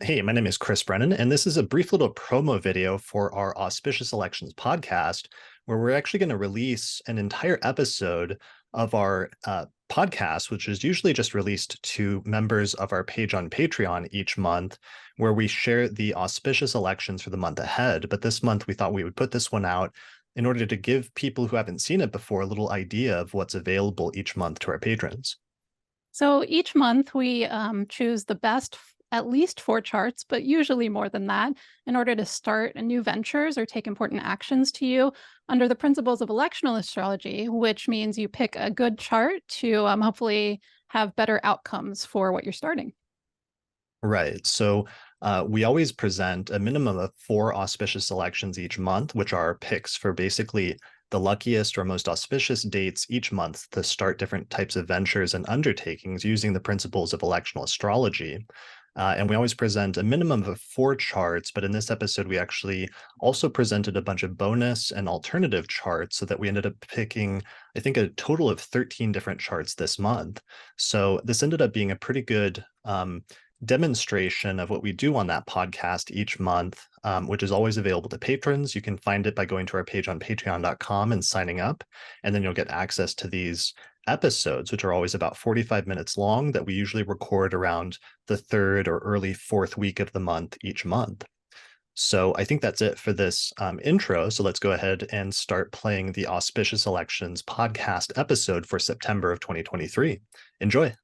Hey, my name is Chris Brennan, and this is a brief little promo video for our Auspicious Elections podcast, where we're actually going to release an entire episode of our podcast, which is usually just released to members of our page on Patreon each month, where we share the auspicious elections for the month ahead. But this month, we thought we would put this one out in order to give people who haven't seen it before a little idea of what's available each month to our patrons. So each month we choose the best at least 4 charts, but usually more than that, in order to start new ventures or take important actions to you under the principles of electional astrology, which means you pick a good chart to hopefully have better outcomes for what you're starting. Right. So we always present a minimum of 4 auspicious elections each month, which are picks for basically the luckiest or most auspicious dates each month to start different types of ventures and undertakings using the principles of electional astrology. And we always present a minimum of 4 charts, but in this episode, we actually also presented a bunch of bonus and alternative charts so that we ended up picking, I think, a total of 13 different charts this month. So this ended up being a pretty good demonstration of what we do on that podcast each month, which is always available to patrons. You can find it by going to our page on patreon.com and signing up, and then you'll get access to these episodes, which are always about 45 minutes long, that we usually record around the third or early fourth week of the month each month. So I think that's it for this intro. So let's go ahead and start playing the Auspicious Elections podcast episode for September of 2023. Enjoy.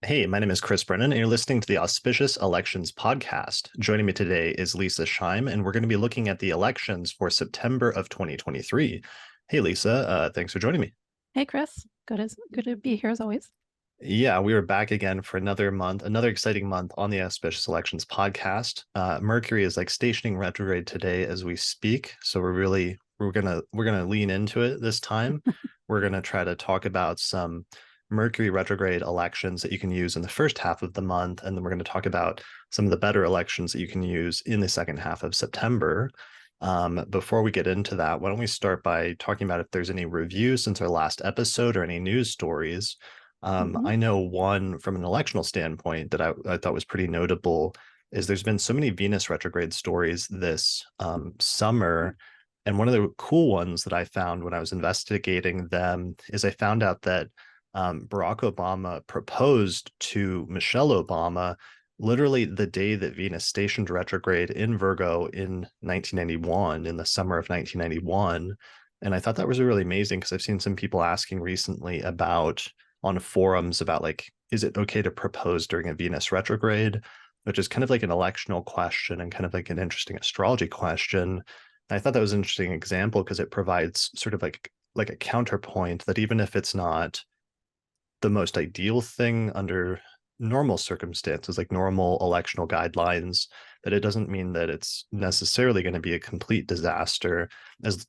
Hey, my name is Chris Brennan, and you're listening to the Auspicious Elections Podcast. Joining me today is Leisa Schaim, and we're going to be looking at the elections for September of 2023. Hey, Leisa, thanks for joining me. Hey, Chris. Good to be here as always. Yeah, we are back again for another month, another exciting month on the Auspicious Elections Podcast. Mercury is like stationing retrograde today as we speak, so we're gonna lean into it this time. We're gonna try to talk about some Mercury retrograde elections that you can use in the first half of the month, and then we're going to talk about some of the better elections that you can use in the second half of September. Before we get into that, why don't we start by talking about if there's any reviews since our last episode or any news stories. I know one from an electional standpoint that I thought was pretty notable is there's been so many Venus retrograde stories this summer. And one of the cool ones that I found when I was investigating them is I found out that Barack Obama proposed to Michelle Obama literally the day that Venus stationed retrograde in Virgo in 1991, in the summer of 1991. And I thought that was really amazing because I've seen some people asking recently about on forums about like, is it okay to propose during a Venus retrograde, which is kind of like an electional question and kind of like an interesting astrology question. And I thought that was an interesting example because it provides sort of like a counterpoint that even if it's not the most ideal thing under normal circumstances, like normal electional guidelines, that it doesn't mean that it's necessarily going to be a complete disaster,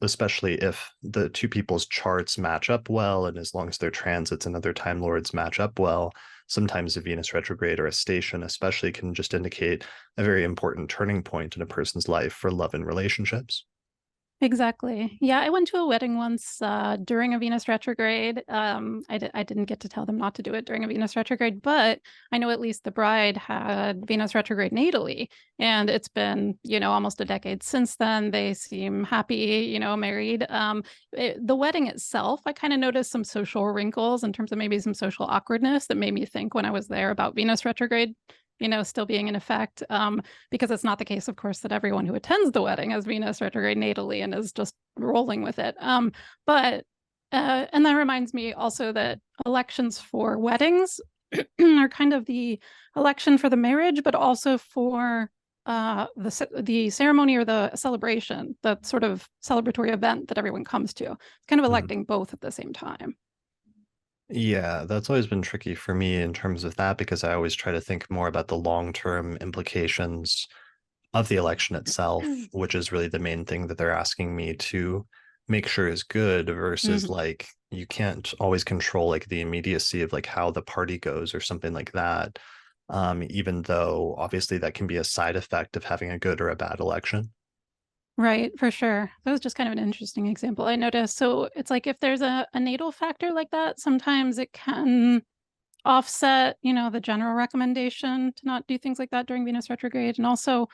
especially if the two people's charts match up well, and as long as their transits and other Time Lords match up well. Sometimes a Venus retrograde or a station especially can just indicate a very important turning point in a person's life for love and relationships. Exactly. Yeah, I went to a wedding once during a Venus retrograde. I didn't get to tell them not to do it during a Venus retrograde, but I know at least the bride had Venus retrograde natally, and it's been, almost a decade since then. They seem happy, married. The wedding itself, I kind of noticed some social wrinkles in terms of maybe some social awkwardness that made me think when I was there about Venus retrograde still being in effect, because it's not the case, of course, that everyone who attends the wedding has Venus retrograde natally and is just rolling with it. But and that reminds me also that elections for weddings are kind of the election for the marriage, but also for the ceremony or the celebration, the sort of celebratory event that everyone comes to. It's kind of electing both at the same time. Yeah, that's always been tricky for me in terms of that because I always try to think more about the long-term implications of the election itself, which is really the main thing that they're asking me to make sure is good versus like you can't always control like the immediacy of like how the party goes or something like that. Even though obviously that can be a side effect of having a good or a bad election. Right, for sure. That was just kind of an interesting example I noticed. So it's like if there's a natal factor like that, sometimes it can offset, the general recommendation to not do things like that during Venus retrograde. And also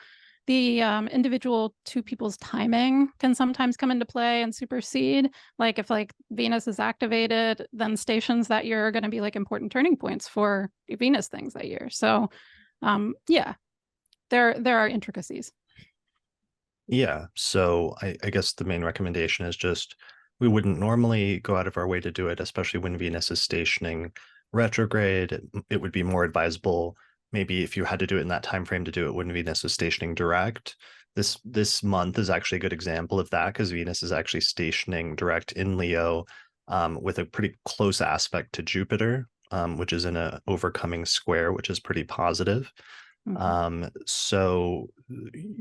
the individual two people's timing can sometimes come into play and supersede. Like if Venus is activated, then stations that year are going to be important turning points for Venus things that year. So yeah, there are intricacies. Yeah. So I guess the main recommendation is just we wouldn't normally go out of our way to do it, especially when Venus is stationing retrograde. It would be more advisable maybe if you had to do it in that time frame to do it when Venus is stationing direct. This month is actually a good example of that because Venus is actually stationing direct in Leo with a pretty close aspect to Jupiter, which is in a overcoming square, which is pretty positive. So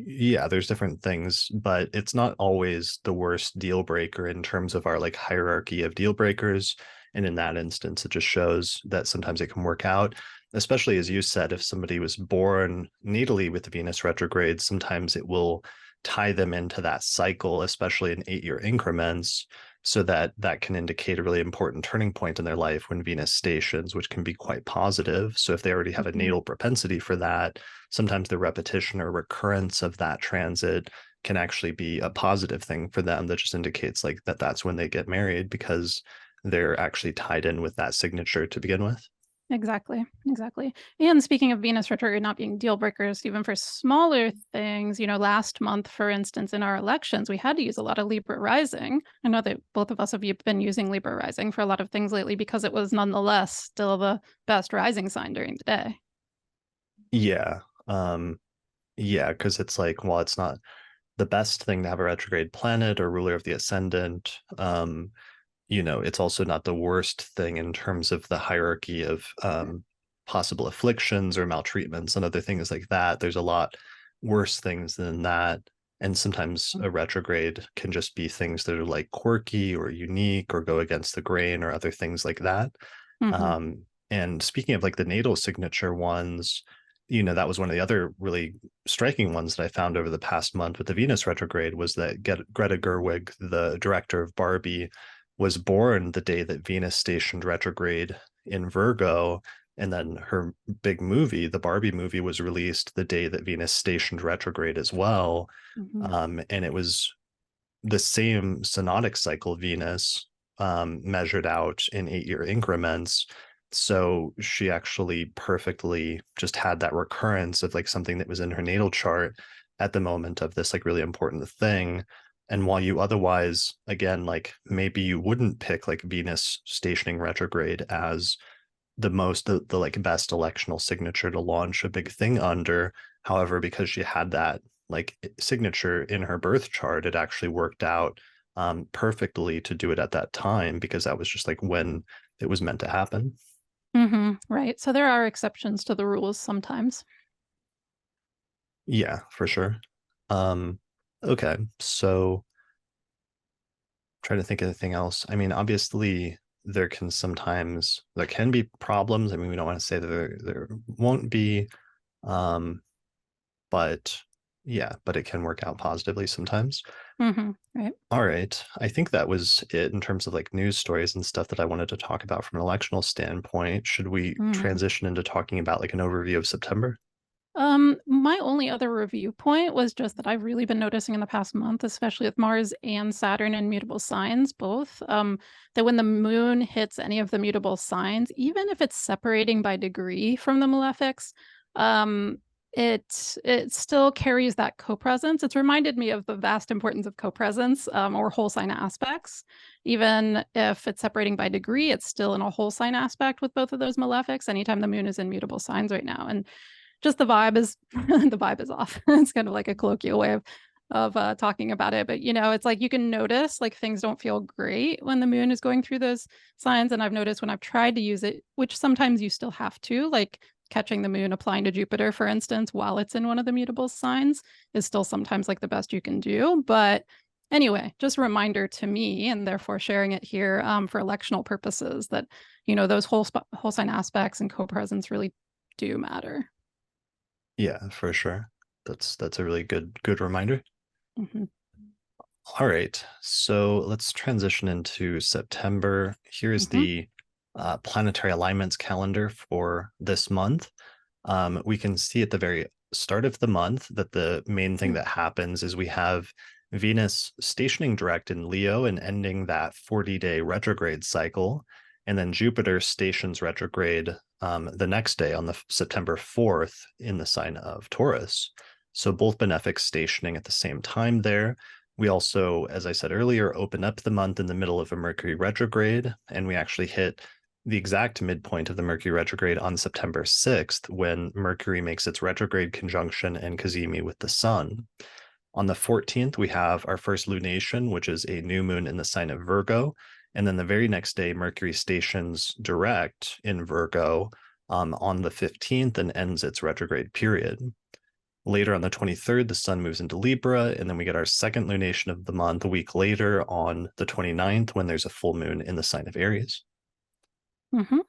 yeah, there's different things, but it's not always the worst deal breaker in terms of our hierarchy of deal breakers. And in that instance, it just shows that sometimes it can work out, especially as you said, if somebody was born natally with the Venus retrograde, sometimes it will tie them into that cycle, especially in 8-year increments, so that can indicate a really important turning point in their life when Venus stations, which can be quite positive. So if they already have a natal propensity for that, sometimes the repetition or recurrence of that transit can actually be a positive thing for them. That just indicates that's when they get married because they're actually tied in with that signature to begin with. Exactly. And speaking of Venus retrograde not being deal breakers, even for smaller things, last month, for instance, in our elections, we had to use a lot of Libra rising. I know that both of us have been using Libra rising for a lot of things lately because it was nonetheless still the best rising sign during the day. Yeah. Yeah, because it's while it's not the best thing to have a retrograde planet or ruler of the ascendant, it's also not the worst thing in terms of the hierarchy of possible afflictions or maltreatments and other things like that. There's a lot worse things than that. And sometimes a retrograde can just be things that are quirky or unique or go against the grain or other things like that. And speaking of the natal signature ones, that was one of the other really striking ones that I found over the past month with the Venus retrograde was that Greta Gerwig, the director of Barbie, was born the day that Venus stationed retrograde in Virgo. And then her big movie, the Barbie movie, was released the day that Venus stationed retrograde as well. And it was the same synodic cycle Venus measured out in 8-year increments. So she actually perfectly just had that recurrence of something that was in her natal chart at the moment of this really important thing. And while you otherwise, again, maybe you wouldn't pick Venus stationing retrograde as the best electional signature to launch a big thing under. However, because she had that signature in her birth chart, it actually worked out perfectly to do it at that time because that was just when it was meant to happen. Right. So there are exceptions to the rules sometimes. Yeah, for sure. Okay, so trying to think of anything else. I mean, obviously there can be problems. I mean, we don't want to say that there won't be, but yeah, but it can work out positively sometimes. Right. All right. I think that was it in terms of news stories and stuff that I wanted to talk about from an electional standpoint. Should we transition into talking about an overview of September? My only other review point was just that I've really been noticing in the past month, especially with Mars and Saturn in mutable signs, both, that when the moon hits any of the mutable signs, even if it's separating by degree from the malefics, it still carries that co-presence. It's reminded me of the vast importance of co-presence, or whole sign aspects. Even if it's separating by degree, it's still in a whole sign aspect with both of those malefics anytime the moon is in mutable signs right now. And just the vibe is the vibe is off. It's kind of like a colloquial way of talking about it, but it's you can notice things don't feel great when the moon is going through those signs. And I've noticed when I've tried to use it, which sometimes you still have to, catching the moon applying to Jupiter, for instance, while it's in one of the mutable signs is still sometimes the best you can do. But anyway, just a reminder to me, and therefore sharing it here for electional purposes, that those whole sign aspects and co-presence really do matter. Yeah, for sure. That's a really good reminder. Mm-hmm. All right, so let's transition into September. Here's the planetary alignments calendar for this month, we can see at the very start of the month that the main thing that happens is we have Venus stationing direct in Leo and ending that 40-day retrograde cycle. And then Jupiter stations retrograde the next day on the September 4th in the sign of Taurus. So both benefics stationing at the same time there. We also, as I said earlier, open up the month in the middle of a Mercury retrograde, and we actually hit the exact midpoint of the Mercury retrograde on September 6th when Mercury makes its retrograde conjunction and cazimi with the Sun. On the 14th, we have our first lunation, which is a new moon in the sign of Virgo. And then the very next day, Mercury stations direct in Virgo on the 15th and ends its retrograde period. Later on the 23rd, the Sun moves into Libra, and then we get our second lunation of the month a week later on the 29th when there's a full moon in the sign of Aries. Mm-hmm.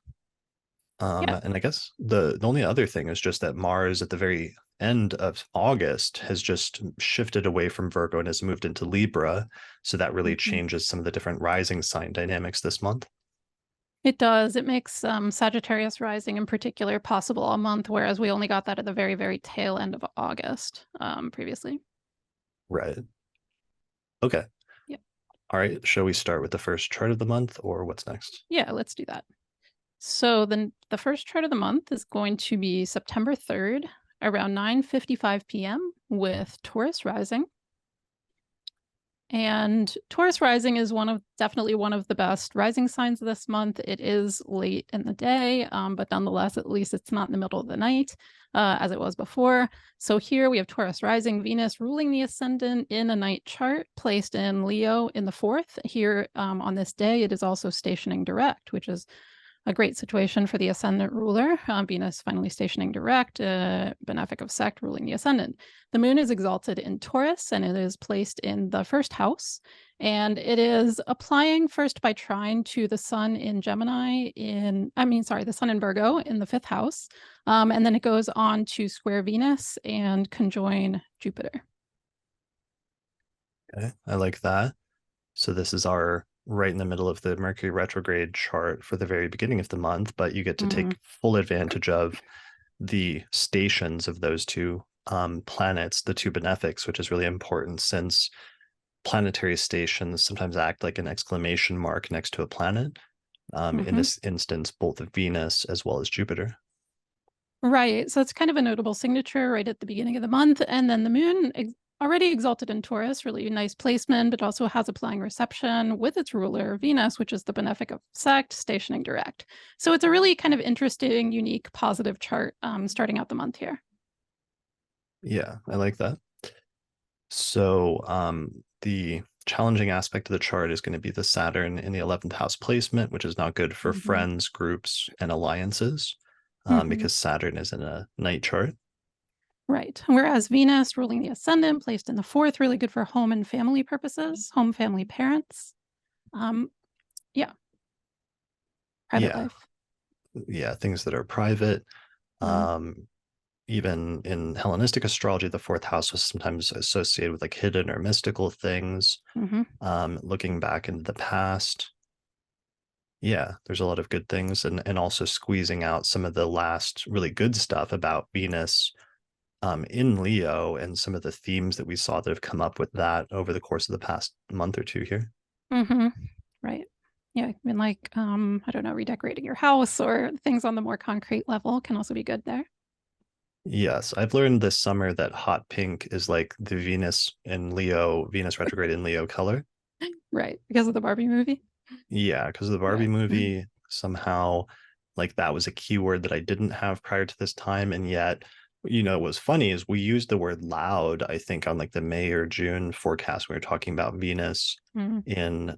And I guess the only other thing is just that Mars at the very end of August has just shifted away from Virgo and has moved into Libra. So that really changes some of the different rising sign dynamics this month. It does. It makes Sagittarius rising in particular possible all month, whereas we only got that at the very, very tail end of August previously. Right. Okay. Yeah. All right. Shall we start with the first chart of the month, or what's next? Yeah, let's do that. So the first chart of the month is going to be September 3rd around 9:55 p.m. with Taurus rising. And Taurus rising is definitely one of the best rising signs this month. It is late in the day, but nonetheless, at least it's not in the middle of the night as it was before. So here we have Taurus rising, Venus ruling the ascendant in a night chart placed in Leo in the 4th. Here on this day, it is also stationing direct, which is a great situation for the ascendant ruler. Venus finally stationing direct, benefic of Sept ruling the ascendant. The moon is exalted in Taurus, and it is placed in the first house. And it is applying first by trine to the sun in Gemini the sun in Virgo in the 5th house. And then it goes on to square Venus and conjoin Jupiter. Okay, I like that. So this is our right in the middle of the Mercury retrograde chart for the very beginning of the month, but you get to take full advantage of the stations of those two planets, the two benefics, which is really important since planetary stations sometimes act like an exclamation mark next to a planet. In this instance, both of Venus as well as Jupiter. Right. So it's kind of a notable signature right at the beginning of the month. And then the moon already exalted in Taurus, really nice placement, but also has applying reception with its ruler, Venus, which is the benefic of Sept, stationing direct. So it's a really kind of interesting, unique, positive chart starting out the month here. Yeah, I like that. So the challenging aspect of the chart is going to be the Saturn in the 11th house placement, which is not good for friends, groups, and alliances because Saturn is in a night chart. Right. Whereas Venus ruling the ascendant placed in the 4th, really good for home and family purposes, home, family, parents. Private life. Yeah, things that are private. Even in Hellenistic astrology, the 4th house was sometimes associated with like hidden or mystical things. Looking back into the past. Yeah, there's a lot of good things and also squeezing out some of the last really good stuff about Venus in Leo and some of the themes that we saw that have come up with that over the course of the past month or two here. Right. Yeah, I mean, like, I don't know, redecorating your house or things on the more concrete level can also be good there. Yes, I've learned this summer that hot pink is like the Venus retrograde in Leo color. Right, because of the Barbie movie. Yeah, because of the Barbie movie, somehow like that was a keyword that I didn't have prior to this time. And yet, what's funny is we used the word loud, I think, on like the May or June forecast when we were talking about Venus in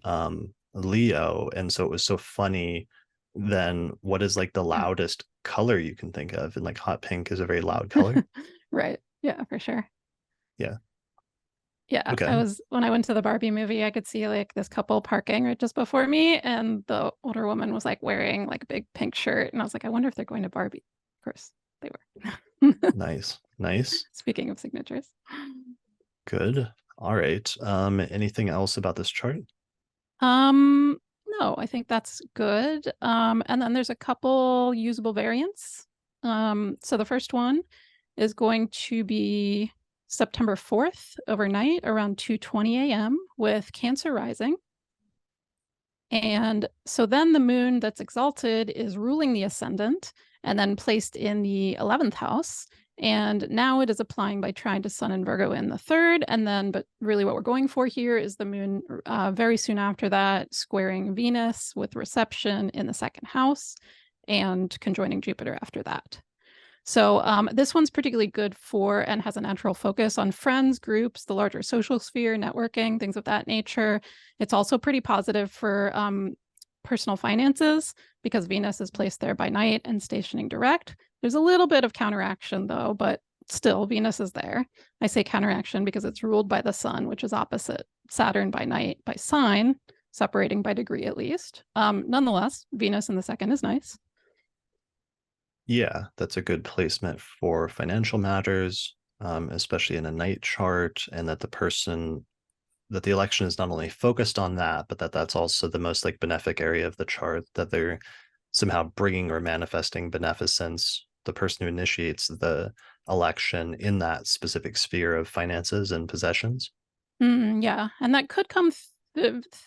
Leo. And so it was so funny. Then what is like the loudest color you can think of? And like hot pink is a very loud color. Right. Yeah, for sure. Yeah. Yeah. Okay. When I went to the Barbie movie, I could see like this couple parking right just before me, and the older woman was like wearing like a big pink shirt. And I was like, I wonder if they're going to Barbie. Of course they were. Nice. Nice. Speaking of signatures. Good. All right. Anything else about this chart? No, No, I think that's good. And then there's a couple usable variants. So the first one is going to be September 4th overnight around 2:20 a.m. with Cancer rising. And so then the moon that's exalted is ruling the ascendant and then placed in the 11th house. And now it is applying by trine to Sun and Virgo in the third. And then, but really what we're going for here is the moon very soon after that, squaring Venus with reception in the second house and conjoining Jupiter after that. So this one's particularly good for and has a natural focus on friends, groups, the larger social sphere, networking, things of that nature. It's also pretty positive for personal finances because Venus is placed there by night and stationing direct. There's a little bit of counteraction though, but still Venus is there. I say counteraction because it's ruled by the sun, which is opposite Saturn by night by sign, separating by degree at least. Nonetheless, Venus in the second is nice. Yeah, that's a good placement for financial matters, especially in a night chart, and that the election is not only focused on that, but that's also the most like benefic area of the chart, that they're somehow bringing or manifesting beneficence, the person who initiates the election in that specific sphere of finances and possessions. Yeah, and that could come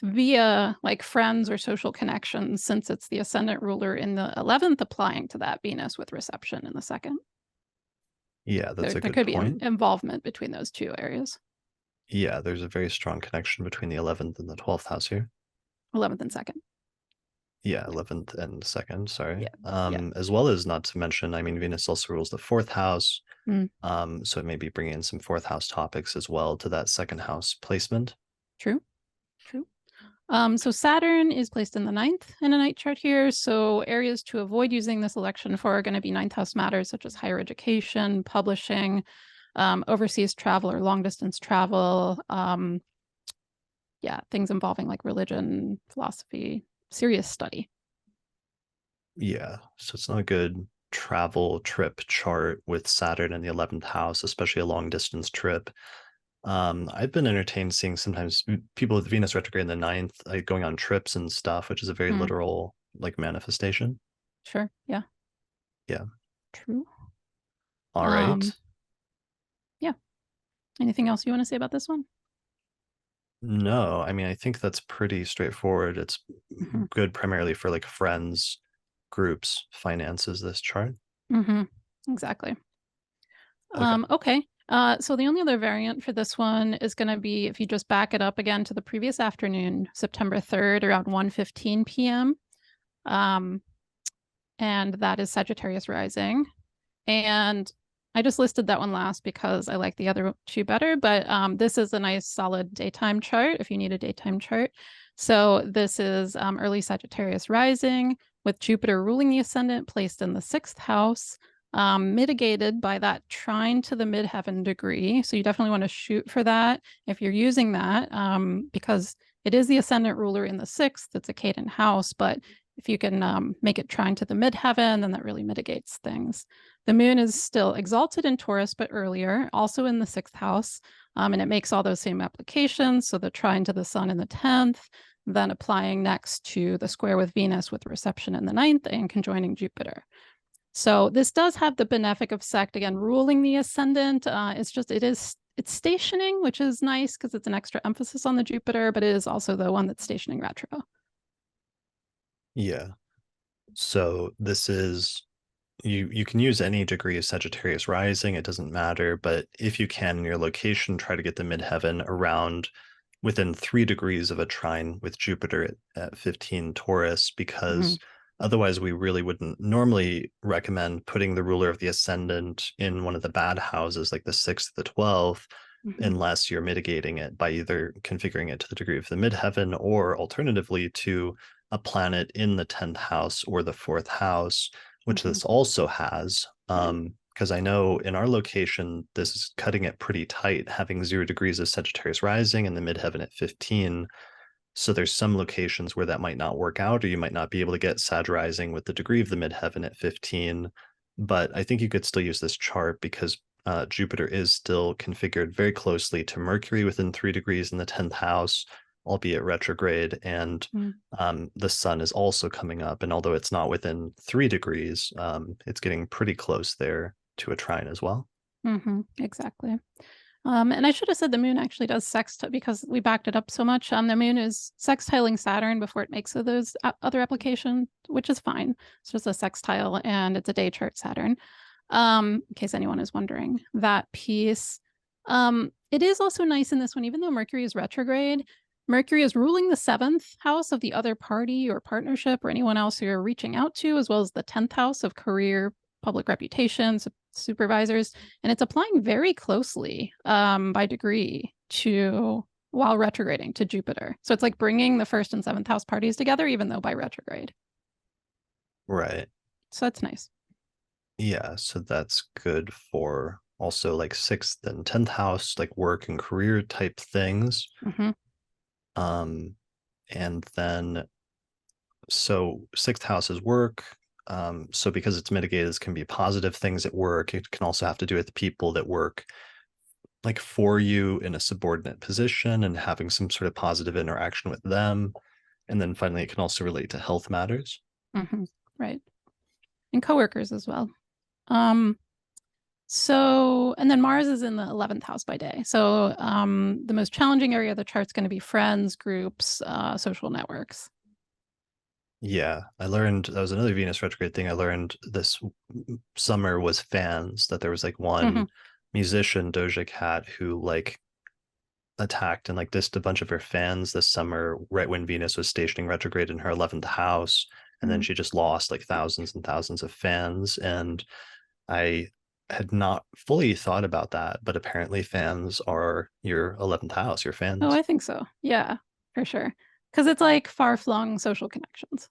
via like friends or social connections since it's the ascendant ruler in the 11th applying to that Venus with reception in the second. Yeah, that's a There good could be point. an involvement between those two areas. Yeah, there's a very strong connection between the 11th and the 12th house here. 11th and second. Yeah, 11th and second, sorry. Yeah. As well as, not to mention, I mean, Venus also rules the fourth house. Mm. So it may be bringing in some fourth house topics as well to that second house placement. True. So Saturn is placed in the ninth in a night chart here. So areas to avoid using this election for are going to be ninth house matters such as higher education, publishing, overseas travel or long distance travel. Things involving like religion, philosophy, serious study. Yeah, so it's not a good travel trip chart with Saturn in the 11th house, especially a long distance trip. I've been entertained seeing sometimes people with Venus retrograde in the ninth, like going on trips and stuff, which is a very literal like manifestation. Sure. Yeah. Yeah. True. All right. Yeah. Anything else you want to say about this one? No, I mean, I think that's pretty straightforward. It's good primarily for like friends, groups, finances, this chart. Exactly. Okay. Okay. So the only other variant for this one is going to be if you just back it up again to the previous afternoon, September 3rd, around 1:15 p.m. And that is Sagittarius rising. And I just listed that one last because I like the other two better, but this is a nice solid daytime chart if you need a daytime chart. So this is early Sagittarius rising with Jupiter ruling the ascendant placed in the sixth house, mitigated by that trine to the midheaven degree. So you definitely want to shoot for that if you're using that because it is the ascendant ruler in the sixth. It's a cadent house, but if you can make it trine to the midheaven, then that really mitigates things. The moon is still exalted in Taurus, but earlier, also in the sixth house, and it makes all those same applications. So the trine to the sun in the 10th, then applying next to the square with Venus with reception in the 9th and conjoining Jupiter. So this does have the benefic of Sept again ruling the ascendant. It's stationing, which is nice because it's an extra emphasis on the Jupiter, but it is also the one that's stationing retro. Yeah. So this is you can use any degree of Sagittarius rising, it doesn't matter, but if you can in your location, try to get the midheaven around within 3 degrees of a trine with Jupiter at 15 Taurus, because otherwise we really wouldn't normally recommend putting the ruler of the ascendant in one of the bad houses like the 6th, the 12th, unless you're mitigating it by either configuring it to the degree of the midheaven or alternatively to a planet in the 10th house or the 4th house, which this also has. Because I know in our location, this is cutting it pretty tight, having 0 degrees of Sagittarius rising and the midheaven at 15. So there's some locations where that might not work out, or you might not be able to get Sag rising with the degree of the midheaven at 15. But I think you could still use this chart because Jupiter is still configured very closely to Mercury within 3 degrees in the 10th house, albeit retrograde, and the sun is also coming up. And although it's not within 3 degrees, it's getting pretty close there to a trine as well. Exactly. And I should have said the moon actually does sextile, because we backed it up so much. The moon is sextiling Saturn before it makes those other applications, which is fine. It's just a sextile, and it's a day chart Saturn. In case anyone is wondering that piece. It is also nice in this one, even though Mercury is retrograde, Mercury is ruling the 7th house of the other party or partnership or anyone else you're reaching out to, as well as the 10th house of career, public reputation, supervisors. And it's applying very closely by degree to, while retrograding, to Jupiter. So it's like bringing the 1st and 7th house parties together, even though by retrograde. Right. So that's nice. Yeah, so that's good for also like 6th and 10th house, like work and career type things. And then so 6th house is work. So because it's mitigated, this can be positive things at work. It can also have to do with people that work like for you in a subordinate position and having some sort of positive interaction with them. And then finally, it can also relate to health matters. Right. And coworkers as well. So, and then Mars is in the 11th house by day. So the most challenging area of the chart is going to be friends, groups, social networks. Yeah, I learned that was another Venus retrograde thing I learned this summer was fans, that there was like one musician, Doja Cat, who like attacked and like dissed a bunch of her fans this summer right when Venus was stationing retrograde in her 11th house. And then she just lost like thousands and thousands of fans. And I had not fully thought about that, but apparently fans are your 11th house, your fans. Oh, I think so. Yeah, for sure. Because it's like far-flung social connections.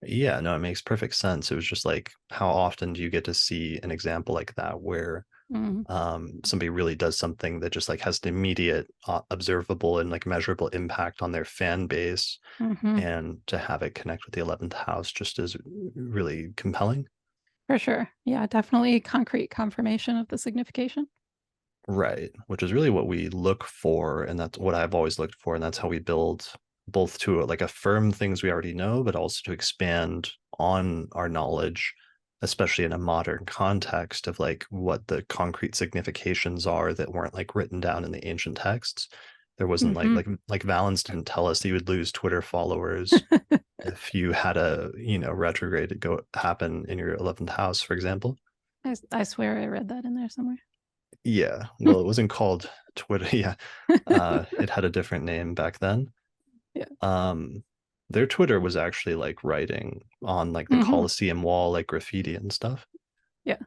Yeah, no, it makes perfect sense. It was just like, how often do you get to see an example like that where somebody really does something that just like has an immediate observable and like measurable impact on their fan base, and to have it connect with the 11th house just is really compelling. For sure. Yeah, definitely concrete confirmation of the signification. Right, which is really what we look for, and that's what I've always looked for, and that's how we build both to like affirm things we already know, but also to expand on our knowledge, especially in a modern context of like what the concrete significations are that weren't like written down in the ancient texts. There wasn't like Valens didn't tell us that you would lose Twitter followers if you had a retrograde go happen in your 11th house, for example. I swear I read that in there somewhere. Yeah, well, it wasn't called Twitter. Yeah, it had a different name back then. Yeah. Their Twitter was actually like writing on like the Colosseum wall, like graffiti and stuff. Yeah.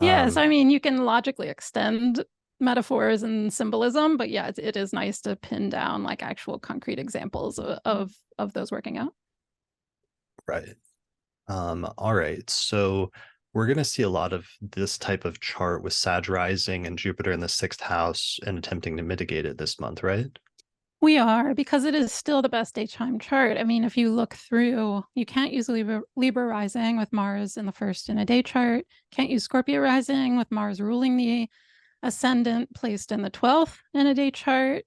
Yes, I mean, you can logically extend metaphors and symbolism, but yeah, it is nice to pin down like actual concrete examples of those working out. Right. All right. So we're going to see a lot of this type of chart with Sag rising and Jupiter in the 6th house and attempting to mitigate it this month, right? We are, because it is still the best daytime chart. I mean, if you look through, you can't use Libra rising with Mars in the 1st in a day chart. Can't use Scorpio rising with Mars ruling the ascendant placed in the 12th in a day chart.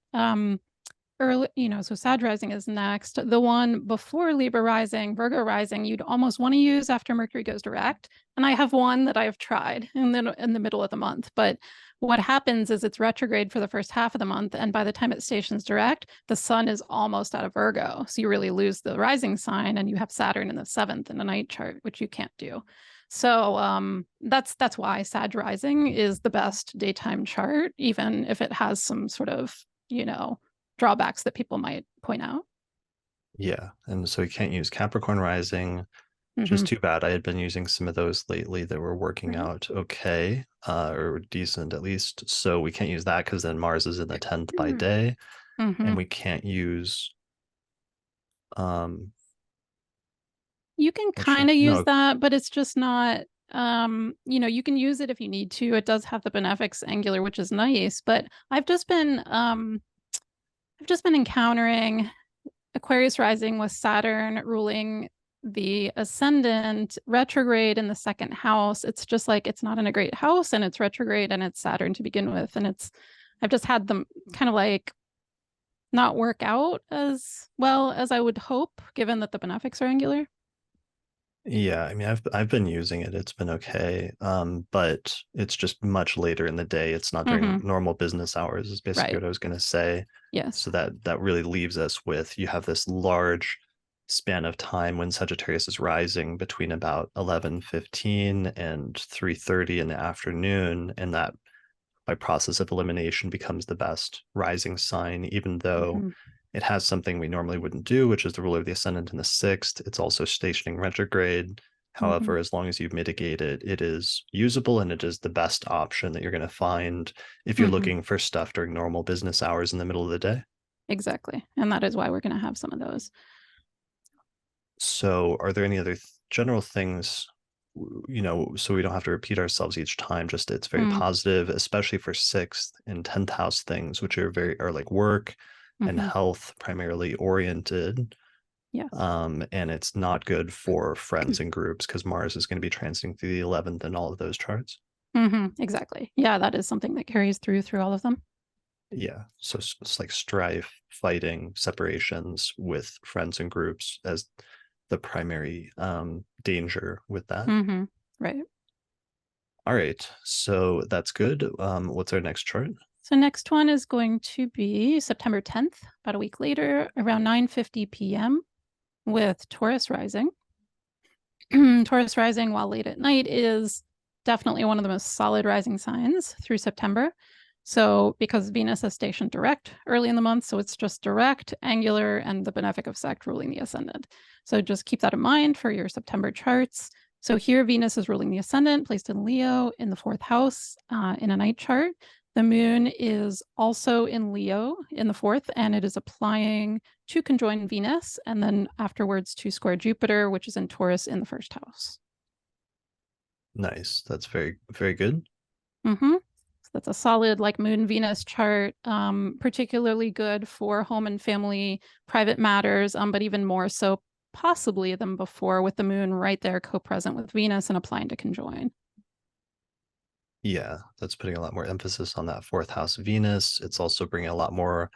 Early, so Sag rising is next. The one before Libra rising, Virgo rising, you'd almost want to use after Mercury goes direct. And I have one that I've tried in the middle of the month. But what happens is it's retrograde for the first half of the month. And by the time it stations direct, the sun is almost out of Virgo. So you really lose the rising sign, and you have Saturn in the 7th in the night chart, which you can't do. So that's why Sag rising is the best daytime chart, even if it has some sort of, drawbacks that people might point out. Yeah. And so we can't use Capricorn rising, which is too bad. I had been using some of those lately that were working out okay, or decent at least. So we can't use that because then Mars is in the 10th by day, and we can't use you can kind of use that, but it's just not you can use it if you need to. It does have the benefics angular, which is nice, but I've just been encountering Aquarius rising with Saturn ruling the ascendant retrograde in the 2nd house. It's just like, it's not in a great house, and it's retrograde, and it's Saturn to begin with. And I've just had them kind of like not work out as well as I would hope, given that the benefics are angular. Yeah, I mean, I've been using it. It's been okay. But it's just much later in the day. It's not during normal business hours, is basically Right. what I was gonna say. Yes. So that really leaves us with, you have this large span of time when Sagittarius is rising between about 11:15 and 3:30 in the afternoon, and that by process of elimination becomes the best rising sign, even though it has something we normally wouldn't do, which is the ruler of the ascendant in the sixth. It's also stationing retrograde. However, as long as you mitigate it, it is usable, and it is the best option that you're going to find if you're looking for stuff during normal business hours in the middle of the day. Exactly. And that is why we're going to have some of those. So are there any other general things, so we don't have to repeat ourselves each time? Just it's very positive, especially for sixth and 10th house things, which are like work and health primarily oriented. Yes. And it's not good for friends and groups because Mars is going to be transiting through the 11th in all of those charts. Exactly. Yeah, that is something that carries through all of them. Yeah. So it's like strife, fighting, separations with friends and groups as the primary danger with that. Right. All right. So that's good. What's our next chart? So next one is going to be September 10th, about a week later, around 9:50 p.m. with Taurus rising. Taurus rising, while late at night, is definitely one of the most solid rising signs through September. So because Venus is stationed direct early in the month, so it's just direct, angular, and the benefic of sect ruling the ascendant. So just keep that in mind for your September charts. So here Venus is ruling the ascendant, placed in Leo in the 4th house in a night chart. The moon is also in Leo in the 4th, and it is applying to conjoin Venus, and then afterwards to square Jupiter, which is in Taurus in the 1st house. Nice. That's very, very good. So that's a solid like moon Venus chart, particularly good for home and family private matters, but even more so possibly than before with the moon right there co-present with Venus and applying to conjoin. Yeah, that's putting a lot more emphasis on that 4th house Venus. It's also bringing a lot more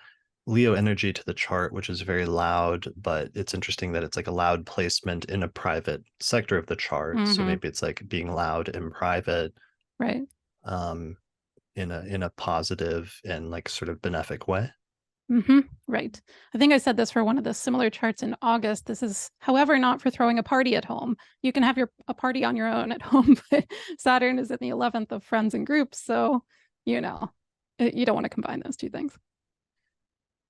Leo energy to the chart, which is very loud, but it's interesting that it's like a loud placement in a private sector of the chart. So maybe it's like being loud in private. Right. In a positive and like sort of benefic way. Right. I think I said this for one of the similar charts in August. This is, however, not for throwing a party at home. You can have a party on your own at home, but Saturn is in the 11th of friends and groups. So, you don't want to combine those two things.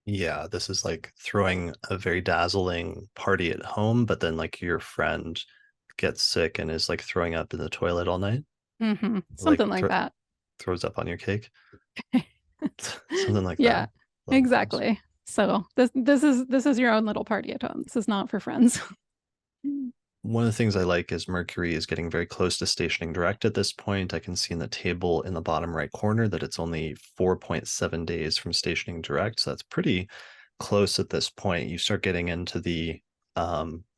Yeah, this is like throwing a very dazzling party at home, but then like your friend gets sick and is like throwing up in the toilet all night. Something like that. Throws up on your cake. Something like yeah, that. exactly. So this is your own little party at home. This is not for friends. One of the things I like is Mercury is getting very close to stationing direct at this point. I can see in the table in the bottom right corner that it's only 4.7 days from stationing direct. So that's pretty close at this point. You start getting into the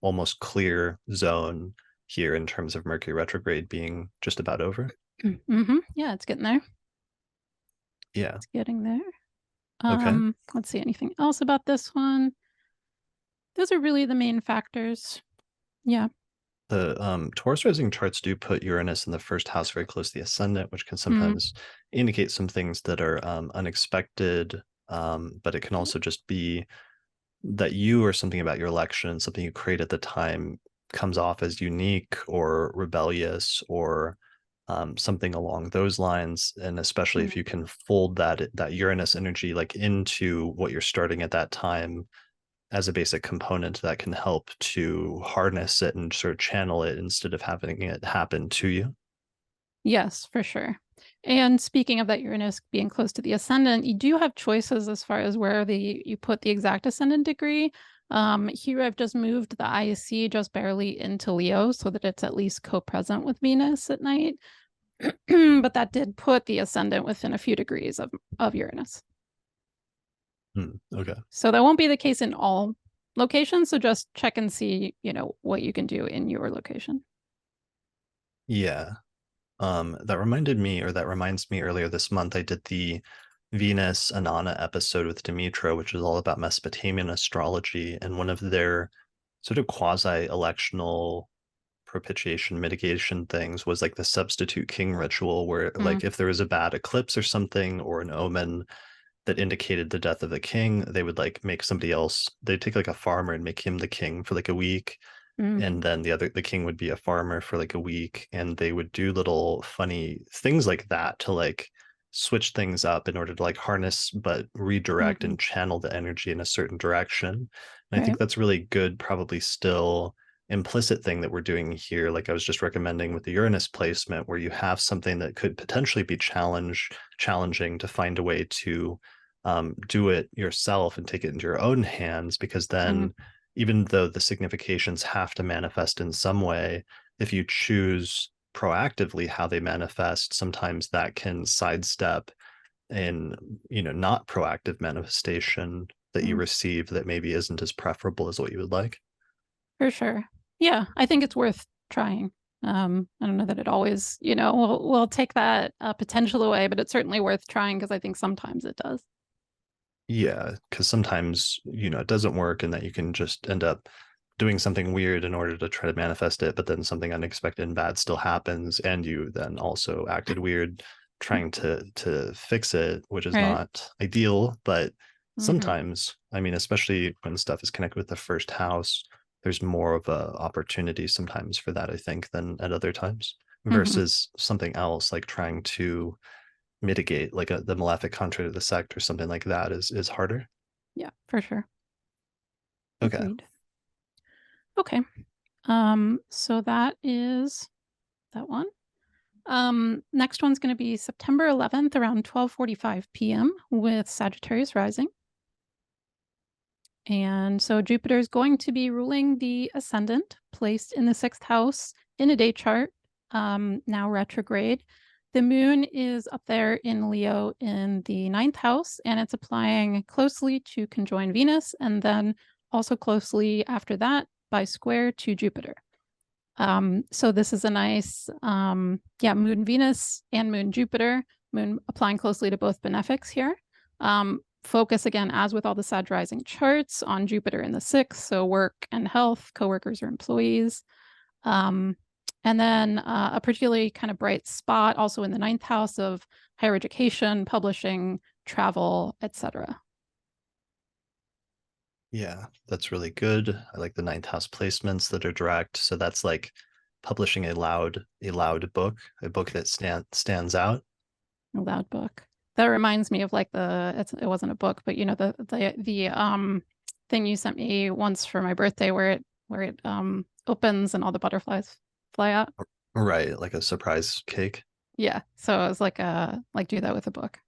almost clear zone here in terms of Mercury retrograde being just about over. Yeah, it's getting there. Yeah. It's getting there. Okay. Let's see, anything else about this one? Those are really the main factors. Yeah. The Taurus rising charts do put Uranus in the 1st house very close to the ascendant, which can sometimes indicate some things that are unexpected. But it can also just be that you or something about your election, something you create at the time, comes off as unique or rebellious or something along those lines. And especially if you can fold that Uranus energy like into what you're starting at that time as a basic component, that can help to harness it and sort of channel it instead of having it happen to you. Yes, for sure. And speaking of that Uranus being close to the ascendant, you do have choices as far as where you put the exact ascendant degree. Here I've just moved the IC just barely into Leo so that it's at least co-present with Venus at night. But that did put the ascendant within a few degrees of Uranus. Okay. So that won't be the case in all locations. So just check and see, what you can do in your location. Yeah. That reminds me earlier this month, I did the Venus Anana episode with Demetra, which is all about Mesopotamian astrology, and one of their sort of quasi-electional propitiation mitigation things was like the substitute king ritual, where like if there was a bad eclipse or something or an omen that indicated the death of the king, they would like make somebody else, they'd take like a farmer and make him the king for like a week, and then the king would be a farmer for like a week, and they would do little funny things like that to like switch things up in order to like harness but redirect and channel the energy in a certain direction. And I think that's really good, probably still implicit thing that we're doing here, like I was just recommending with the Uranus placement, where you have something that could potentially be challenging to find a way to do it yourself and take it into your own hands, because then even though the significations have to manifest in some way, if you choose proactively how they manifest, sometimes that can sidestep in, not proactive manifestation that you receive that maybe isn't as preferable as what you would like. For sure. Yeah, I think it's worth trying. I don't know that it always, will take that potential away, but it's certainly worth trying because I think sometimes it does. Yeah, because sometimes, it doesn't work and that you can just end up doing something weird in order to try to manifest it, but then something unexpected and bad still happens, and you then also acted weird trying to fix it, which is not ideal. But sometimes, I mean, especially when stuff is connected with the first house, there's more of a opportunity sometimes for that, I think, than at other times, versus something else like trying to mitigate, like the malefic contra of the sect or something like that is harder. Yeah, for sure. Okay. Agreed. Okay. So that is that one. Next one's going to be September 11th around 12:45 p.m. with Sagittarius rising. And so Jupiter is going to be ruling the ascendant, placed in the 6th house in a day chart, now retrograde. The moon is up there in Leo in the 9th house, and it's applying closely to conjoin Venus, and then also closely after that by square to Jupiter. So this is a nice, moon Venus and moon Jupiter, moon applying closely to both benefics here. Focus again, as with all the Sag rising charts, on Jupiter in the 6th, so work and health, coworkers or employees. And then a particularly kind of bright spot also in the 9th house of higher education, publishing, travel, etc. Yeah, that's really good. I like the 9th house placements that are direct. So that's like publishing a loud book, a book that stands out. A loud book. That reminds me of like it wasn't a book, but the thing you sent me once for my birthday where it opens and all the butterflies fly out. Right, like a surprise cake. Yeah. So it was like do that with a book.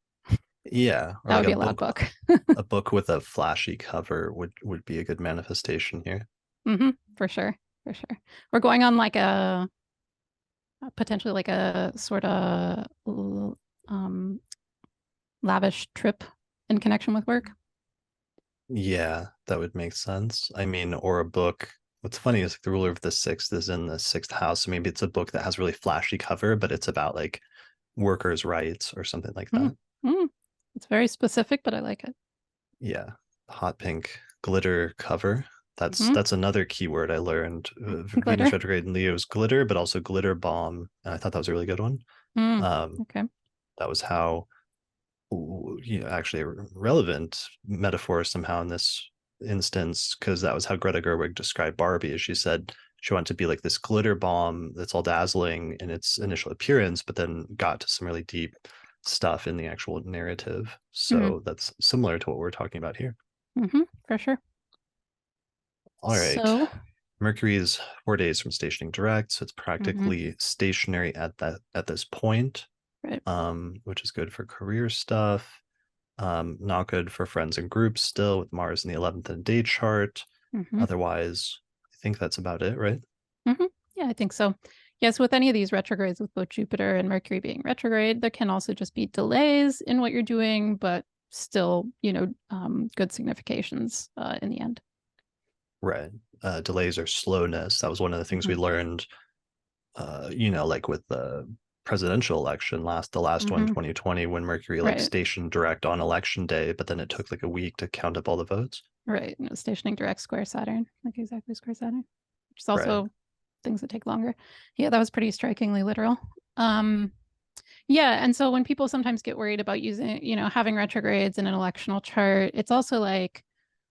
Yeah, or That would like be a loud book. a book with a flashy cover would be a good manifestation here. For sure. For sure. We're going on like a potentially like a sort of lavish trip in connection with work. Yeah, that would make sense. I mean, or a book. What's funny is like the ruler of the 6th is in the 6th house. So maybe it's a book that has really flashy cover, but it's about like workers' rights or something like that. It's very specific, but I like it. Yeah, hot pink glitter cover. That's another keyword I learned. Venus retrograde in Leo is glitter, but also glitter bomb. And I thought that was a really good one. Okay. That was how, actually a relevant metaphor somehow in this instance, because that was how Greta Gerwig described Barbie. As she said, she wanted to be like this glitter bomb that's all dazzling in its initial appearance, but then got to some really deep stuff in the actual narrative. So that's similar to what we're talking about here. For sure. All right. So, Mercury is 4 days from stationing direct, so it's practically stationary at this point, right. Which is good for career stuff. Not good for friends and groups still, with Mars in the 11th and day chart. Otherwise, I think that's about it, right? Yeah, I think so. Yes, with any of these retrogrades, with both Jupiter and Mercury being retrograde, there can also just be delays in what you're doing, but still, good significations in the end. Right. Delays or slowness. That was one of the things we learned, like with the presidential election, the last one, Mm-hmm. 2020, when Mercury like Right. stationed direct on election day, but then it took like a week to count up all the votes. Right. And it was stationing direct square Saturn, like exactly square Saturn, which is Right. also things that take longer. Yeah, that was pretty strikingly literal. Yeah, and so when people sometimes get worried about using, having retrogrades in an electional chart, it's also like,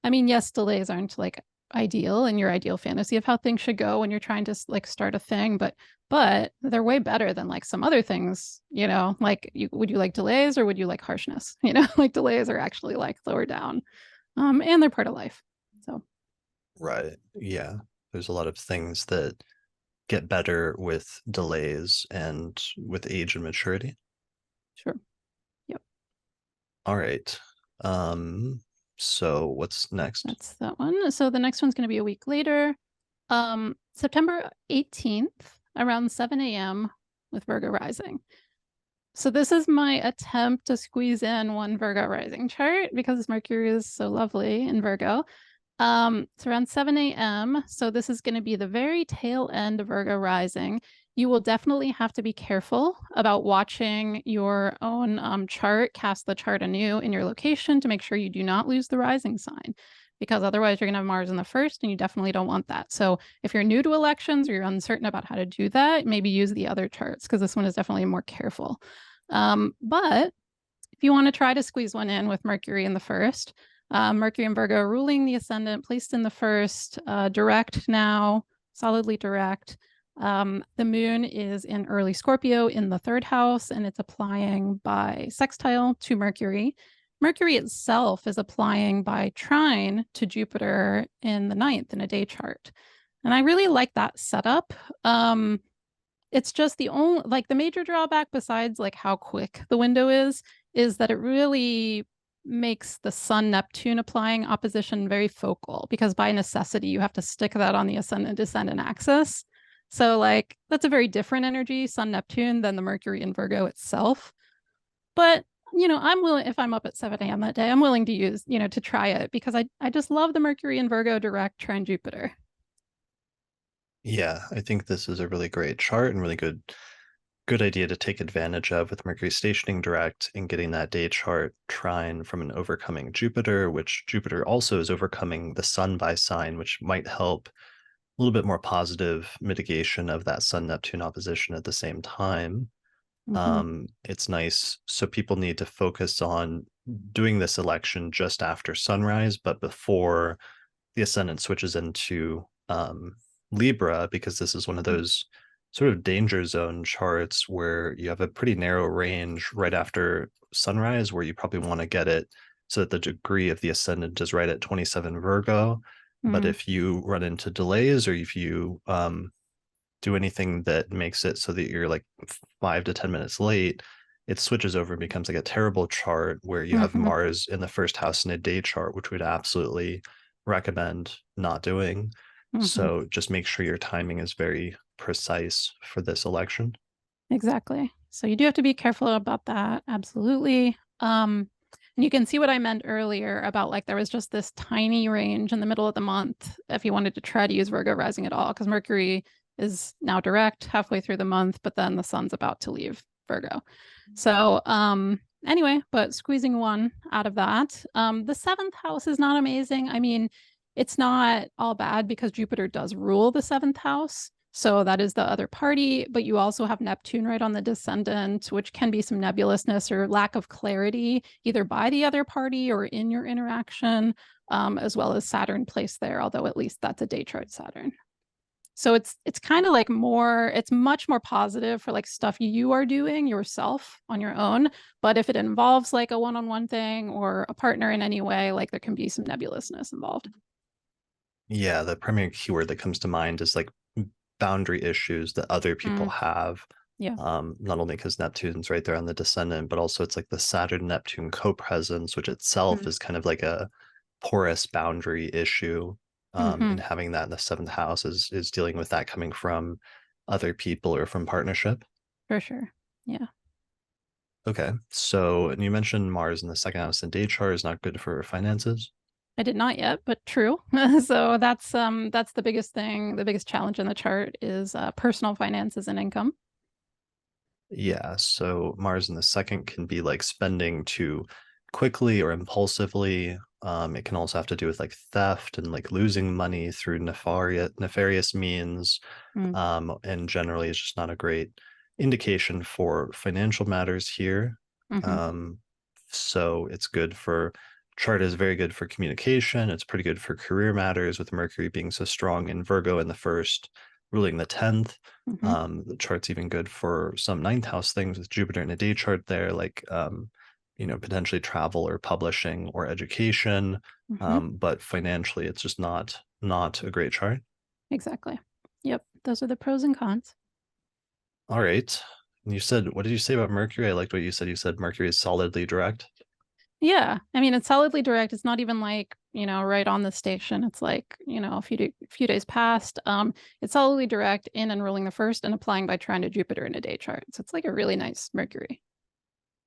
I mean, yes, delays aren't like ideal in your ideal fantasy of how things should go when you're trying to like start a thing, but they're way better than like some other things, like would you like delays or would you like harshness? Like delays are actually like lower down. And they're part of life. So Right. Yeah. There's a lot of things that get better with delays and with age and maturity. sure. Yep. All right. So what's next? That's that one. So the next one's going to be a week later. September 18th, around 7 a.m. with Virgo rising. So this is my attempt to squeeze in one Virgo rising chart because Mercury is so lovely in Virgo. It's around 7 a.m. So this is going to be the very tail end of Virgo rising. You will definitely have to be careful about watching your own chart, cast the chart anew in your location to make sure you do not lose the rising sign, because otherwise you're going to have Mars in the first and you definitely don't want that. So if you're new to elections or you're uncertain about how to do that, maybe use the other charts because this one is definitely more careful. But if you want to try to squeeze one in with Mercury in the first, Mercury and Virgo ruling the ascendant, placed in the first, direct now, solidly direct. The moon is in early Scorpio in the third house, and it's applying by sextile to Mercury. Mercury itself is applying by trine to Jupiter in the ninth in a day chart. And I really like that setup. It's just the major drawback besides like how quick the window is that it really makes the Sun Neptune applying opposition very focal, because by necessity you have to stick that on the ascendant descendant axis. So like that's a very different energy, Sun Neptune, than the Mercury in Virgo itself. But I'm willing, if I'm up at 7 a.m. that day, I'm willing to use, to try it because I just love the Mercury in Virgo direct trine Jupiter. Yeah, I think this is a really great chart and really good idea to take advantage of with Mercury stationing direct and getting that day chart trine from an overcoming Jupiter, which Jupiter also is overcoming the Sun by sign, which might help a little bit more positive mitigation of that Sun Neptune opposition at the same time. Mm-hmm. It's nice. So people need to focus on doing this election just after sunrise, but before the ascendant switches into Libra, because this is one of those sort of danger zone charts where you have a pretty narrow range right after sunrise, where you probably want to get it so that the degree of the ascendant is right at 27 Virgo. But if you run into delays or if you do anything that makes it so that you're like 5 to 10 minutes late, it switches over and becomes like a terrible chart where you have Mm-hmm. Mars in the first house in a day chart, which we'd absolutely recommend not doing. Mm-hmm. So just make sure your timing is very precise for this election. Exactly. So you do have to be careful about that. Absolutely. And you can see what I meant earlier about like there was just this tiny range in the middle of the month if you wanted to try to use Virgo rising at all, because Mercury is now direct halfway through the month, but then the sun's about to leave Virgo. So anyway, but squeezing one out of that. The seventh house is not amazing. I mean, it's not all bad because Jupiter does rule the seventh house. So that is the other party, but you also have Neptune right on the descendant, which can be some nebulousness or lack of clarity, either by the other party or in your interaction, as well as Saturn placed there, although at least that's a day chart Saturn. So it's kind of like it's much more positive for like stuff you are doing yourself on your own. But if it involves like a one-on-one thing or a partner in any way, like there can be some nebulousness involved. Yeah, the primary keyword that comes to mind is like boundary issues that other people have. Yeah. Not only because Neptune's right there on the descendant, but also it's like the Saturn Neptune co-presence, which itself is kind of like a porous boundary issue. And having that in the seventh house is dealing with that coming from other people or from partnership. For sure. Yeah. Okay. So, and you mentioned Mars in the second house and day chart is not good for finances. I did not yet, but true. So that's the biggest thing, the biggest challenge in the chart is personal finances and income. Yeah, so Mars in the second can be like spending too quickly or impulsively. It can also have to do with like theft and like losing money through nefarious means. Mm. And generally it's just not a great indication for financial matters here. Mm-hmm. Um, so it's good for chart is very good for communication. It's pretty good for career matters with Mercury being so strong in Virgo in the first, ruling the 10th. Mm-hmm. The chart's even good for some ninth house things with Jupiter in a day chart there, like potentially travel or publishing or education. Mm-hmm. But financially, it's just not a great chart. Exactly. Yep. Those are the pros and cons. All right. And you said, what did you say about Mercury? I liked what you said. You said Mercury is solidly direct. Yeah. I mean, it's solidly direct. It's not even like, right on the station. It's like, a few days past. It's solidly direct in and ruling the first and applying by trine to Jupiter in a day chart. So it's like a really nice Mercury.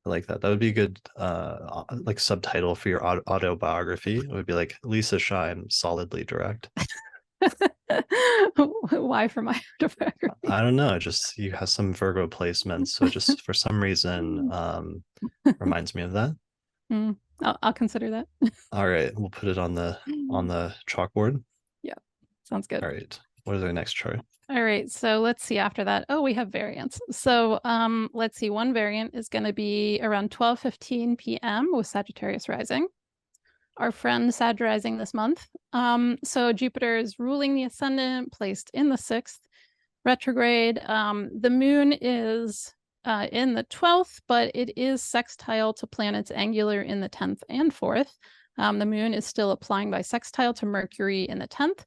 I like that. That would be a good like subtitle for your autobiography. It would be like Leisa Schaim, solidly direct. Why for my autobiography? I don't know. Just you have some Virgo placements, so it just for some reason reminds me of that. I'll consider that. All right, we'll put it on the chalkboard. Yeah, sounds good. All right. What is our next chart? All right, so let's see after that. Oh, we have variants. So let's see. One variant is going to be around 12:15 p.m. with Sagittarius rising. Our friend Sag rising this month. So Jupiter is ruling the ascendant, placed in the 6th, retrograde. The moon is in the 12th, but it is sextile to planets angular in the 10th and 4th. The moon is still applying by sextile to Mercury in the 10th.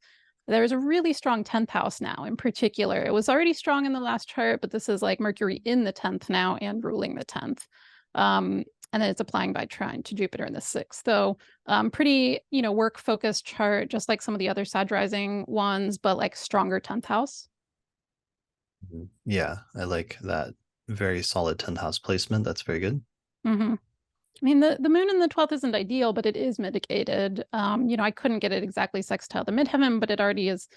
There's a really strong 10th house now in particular. It was already strong in the last chart, but this is like Mercury in the 10th now and ruling the 10th. And then it's applying by trine to Jupiter in the 6th. So pretty, work-focused chart, just like some of the other Sag rising ones, but like stronger 10th house. Yeah, I like that. Very solid 10th house placement. That's very good. Mm-hmm. I mean, the moon in the 12th isn't ideal, but it is mitigated. I couldn't get it exactly sextile the midheaven, but it already is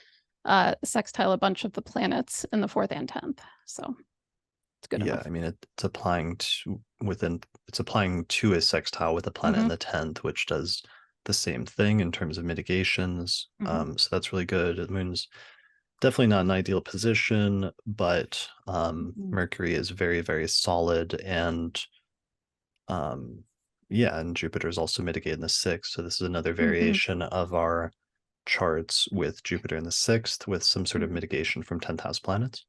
sextile a bunch of the planets in the 4th and 10th. So it's good Yeah, enough. I mean it's applying to a sextile with a planet in the 10th, which does the same thing in terms of mitigations. So that's really good. The moon's definitely not an ideal position, but Mercury is very, very solid and yeah, and Jupiter is also mitigated in the 6th. So this is another variation of our charts with Jupiter in the 6th with some sort of mitigation from 10th house planets.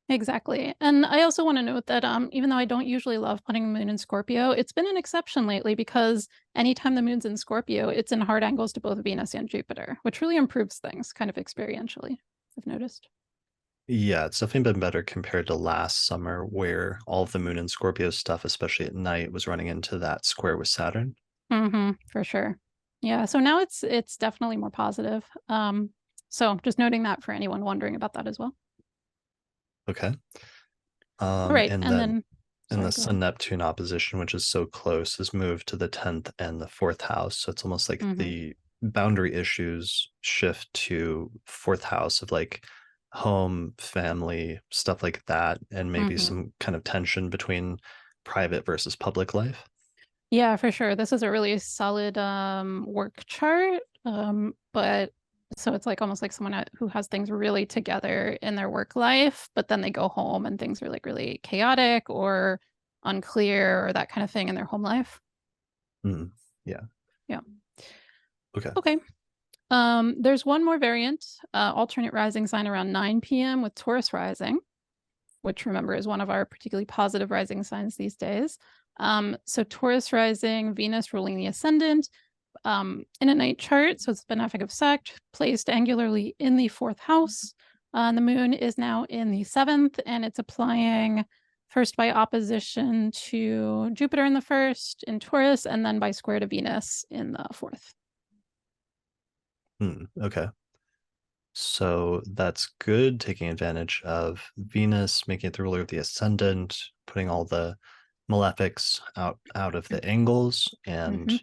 Exactly. And I also want to note that even though I don't usually love putting the moon in Scorpio, it's been an exception lately because anytime the moon's in Scorpio, it's in hard angles to both Venus and Jupiter, which really improves things kind of experientially, I've noticed. Yeah, it's definitely been better compared to last summer where all of the moon and Scorpio stuff, especially at night, was running into that square with Saturn. For sure. Yeah, so now it's definitely more positive. So just noting that for anyone wondering about that as well. Okay. All right, And and then then and sorry, the go ahead. Sun Neptune opposition, which is so close, has moved to the 10th and the 4th house. So it's almost like the boundary issues shift to 4th house of like home, family, stuff like that, and maybe some kind of tension between private versus public life. Yeah, for sure. This is a really solid work chart. But so it's like almost like someone who has things really together in their work life, but then they go home and things are like really chaotic or unclear or that kind of thing in their home life. Yeah. Yeah. Okay. Okay. There's one more variant, alternate rising sign around 9 p.m. with Taurus rising, which remember is one of our particularly positive rising signs these days. So Taurus rising, Venus ruling the ascendant in a night chart. So it's benefic of sect, placed angularly in the 4th house. And the moon is now in the 7th, and it's applying first by opposition to Jupiter in the 1st in Taurus, and then by square to Venus in the 4th. Okay. So that's good, taking advantage of Venus, making it the ruler of the ascendant, putting all the malefics out of the angles, and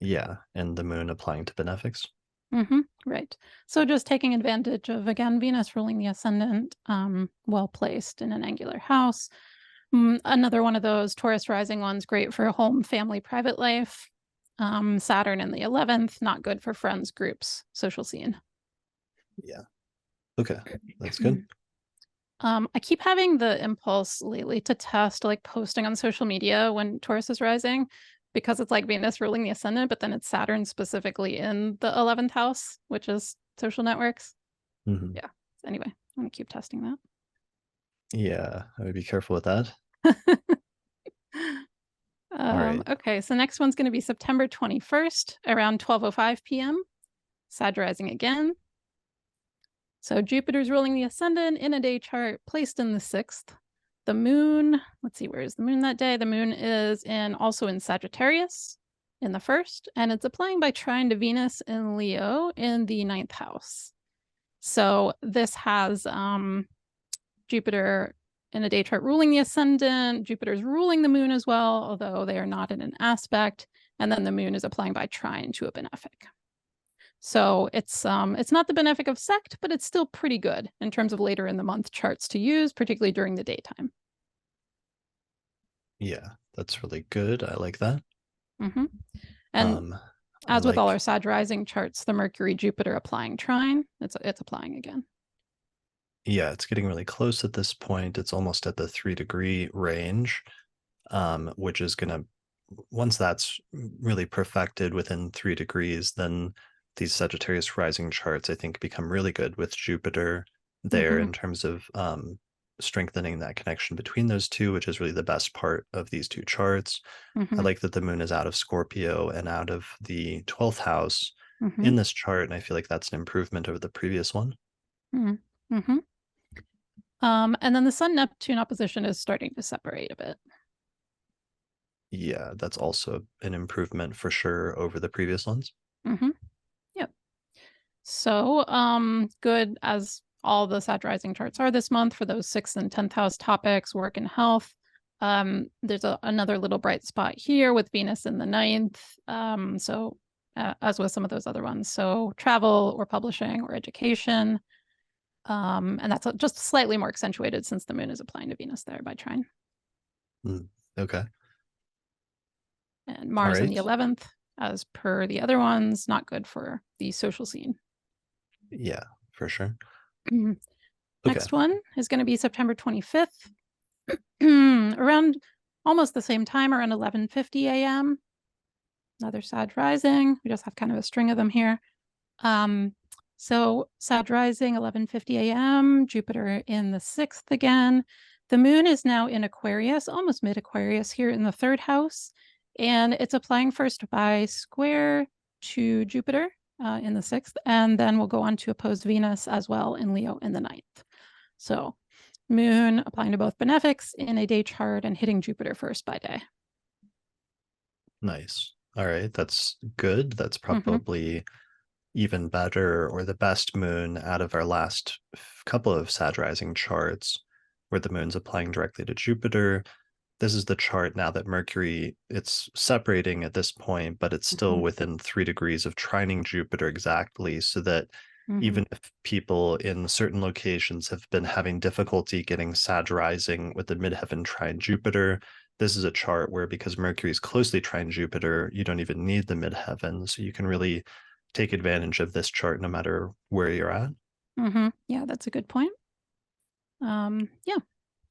yeah, and the moon applying to benefics. Right. So just taking advantage of, again, Venus ruling the ascendant, well placed in an angular house. Another one of those Taurus rising ones, great for home, family, private life. Saturn in the 11th, not good for friends, groups, social scene. Yeah. Okay, that's good. I keep having the impulse lately to test like posting on social media when Taurus is rising, because it's like Venus ruling the ascendant, but then it's Saturn specifically in the 11th house, which is social networks. Mhm. Yeah. Anyway, I'm gonna keep testing that. Yeah, I would be careful with that. All right. Okay, so next one's going to be September 21st around 12:05 p.m. Sag rising again. So Jupiter's ruling the ascendant in a day chart placed in the 6th. The moon, let's see, where is the moon that day? The moon is also in Sagittarius in the 1st, and it's applying by trine to Venus in Leo in the 9th house. So this has Jupiter in a day chart ruling the ascendant. Jupiter's ruling the moon as well, although they are not in an aspect. And then the moon is applying by trine to a benefic. So it's not the benefic of Sept, but it's still pretty good in terms of later in the month charts to use, particularly during the daytime. Yeah, that's really good. I like that. Mm-hmm. And as with all our Sag rising charts, the Mercury Jupiter applying trine, it's applying again. Yeah, it's getting really close at this point. It's almost at the 3-degree range, which is going to, once that's really perfected within 3 degrees, then these Sagittarius rising charts, I think, become really good with Jupiter there in terms of strengthening that connection between those two, which is really the best part of these two charts. I like that the moon is out of Scorpio and out of the 12th house in this chart, and I feel like that's an improvement over the previous one. And then the Sun-Neptune opposition is starting to separate a bit. Yeah, that's also an improvement for sure over the previous ones. Yep. So good as all the Sag rising charts are this month for those 6th and 10th house topics, work and health. There's another little bright spot here with Venus in the 9th. As with some of those other ones. So travel or publishing or education. And that's just slightly more accentuated since the moon is applying to Venus there by trine. Okay. And Mars in the 11th, as per the other ones, not good for the social scene. Yeah, for sure. Next one is going to be September 25th, around almost the same time, around 11:50 a.m. Another Sag rising. We just have kind of a string of them here. So Sag rising, 11:50 a.m., Jupiter in the 6th again. The moon is now in Aquarius, almost mid-Aquarius here in the 3rd house. And it's applying first by square to Jupiter in the 6th, and then we'll go on to oppose Venus as well in Leo in the 9th. So moon applying to both benefics in a day chart and hitting Jupiter first by day. Nice. All right, that's good. That's probably even better or the best moon out of our last couple of Sag rising charts where the moon's applying directly to Jupiter. This is the chart now that Mercury, it's separating at this point, but it's still within 3 degrees of trining Jupiter exactly, so that even if people in certain locations have been having difficulty getting Sag rising with the midheaven trine Jupiter, this is a chart where, because Mercury is closely trine Jupiter, you don't even need the midheaven. So you can really take advantage of this chart no matter where you're at. Yeah, that's a good point. Yeah.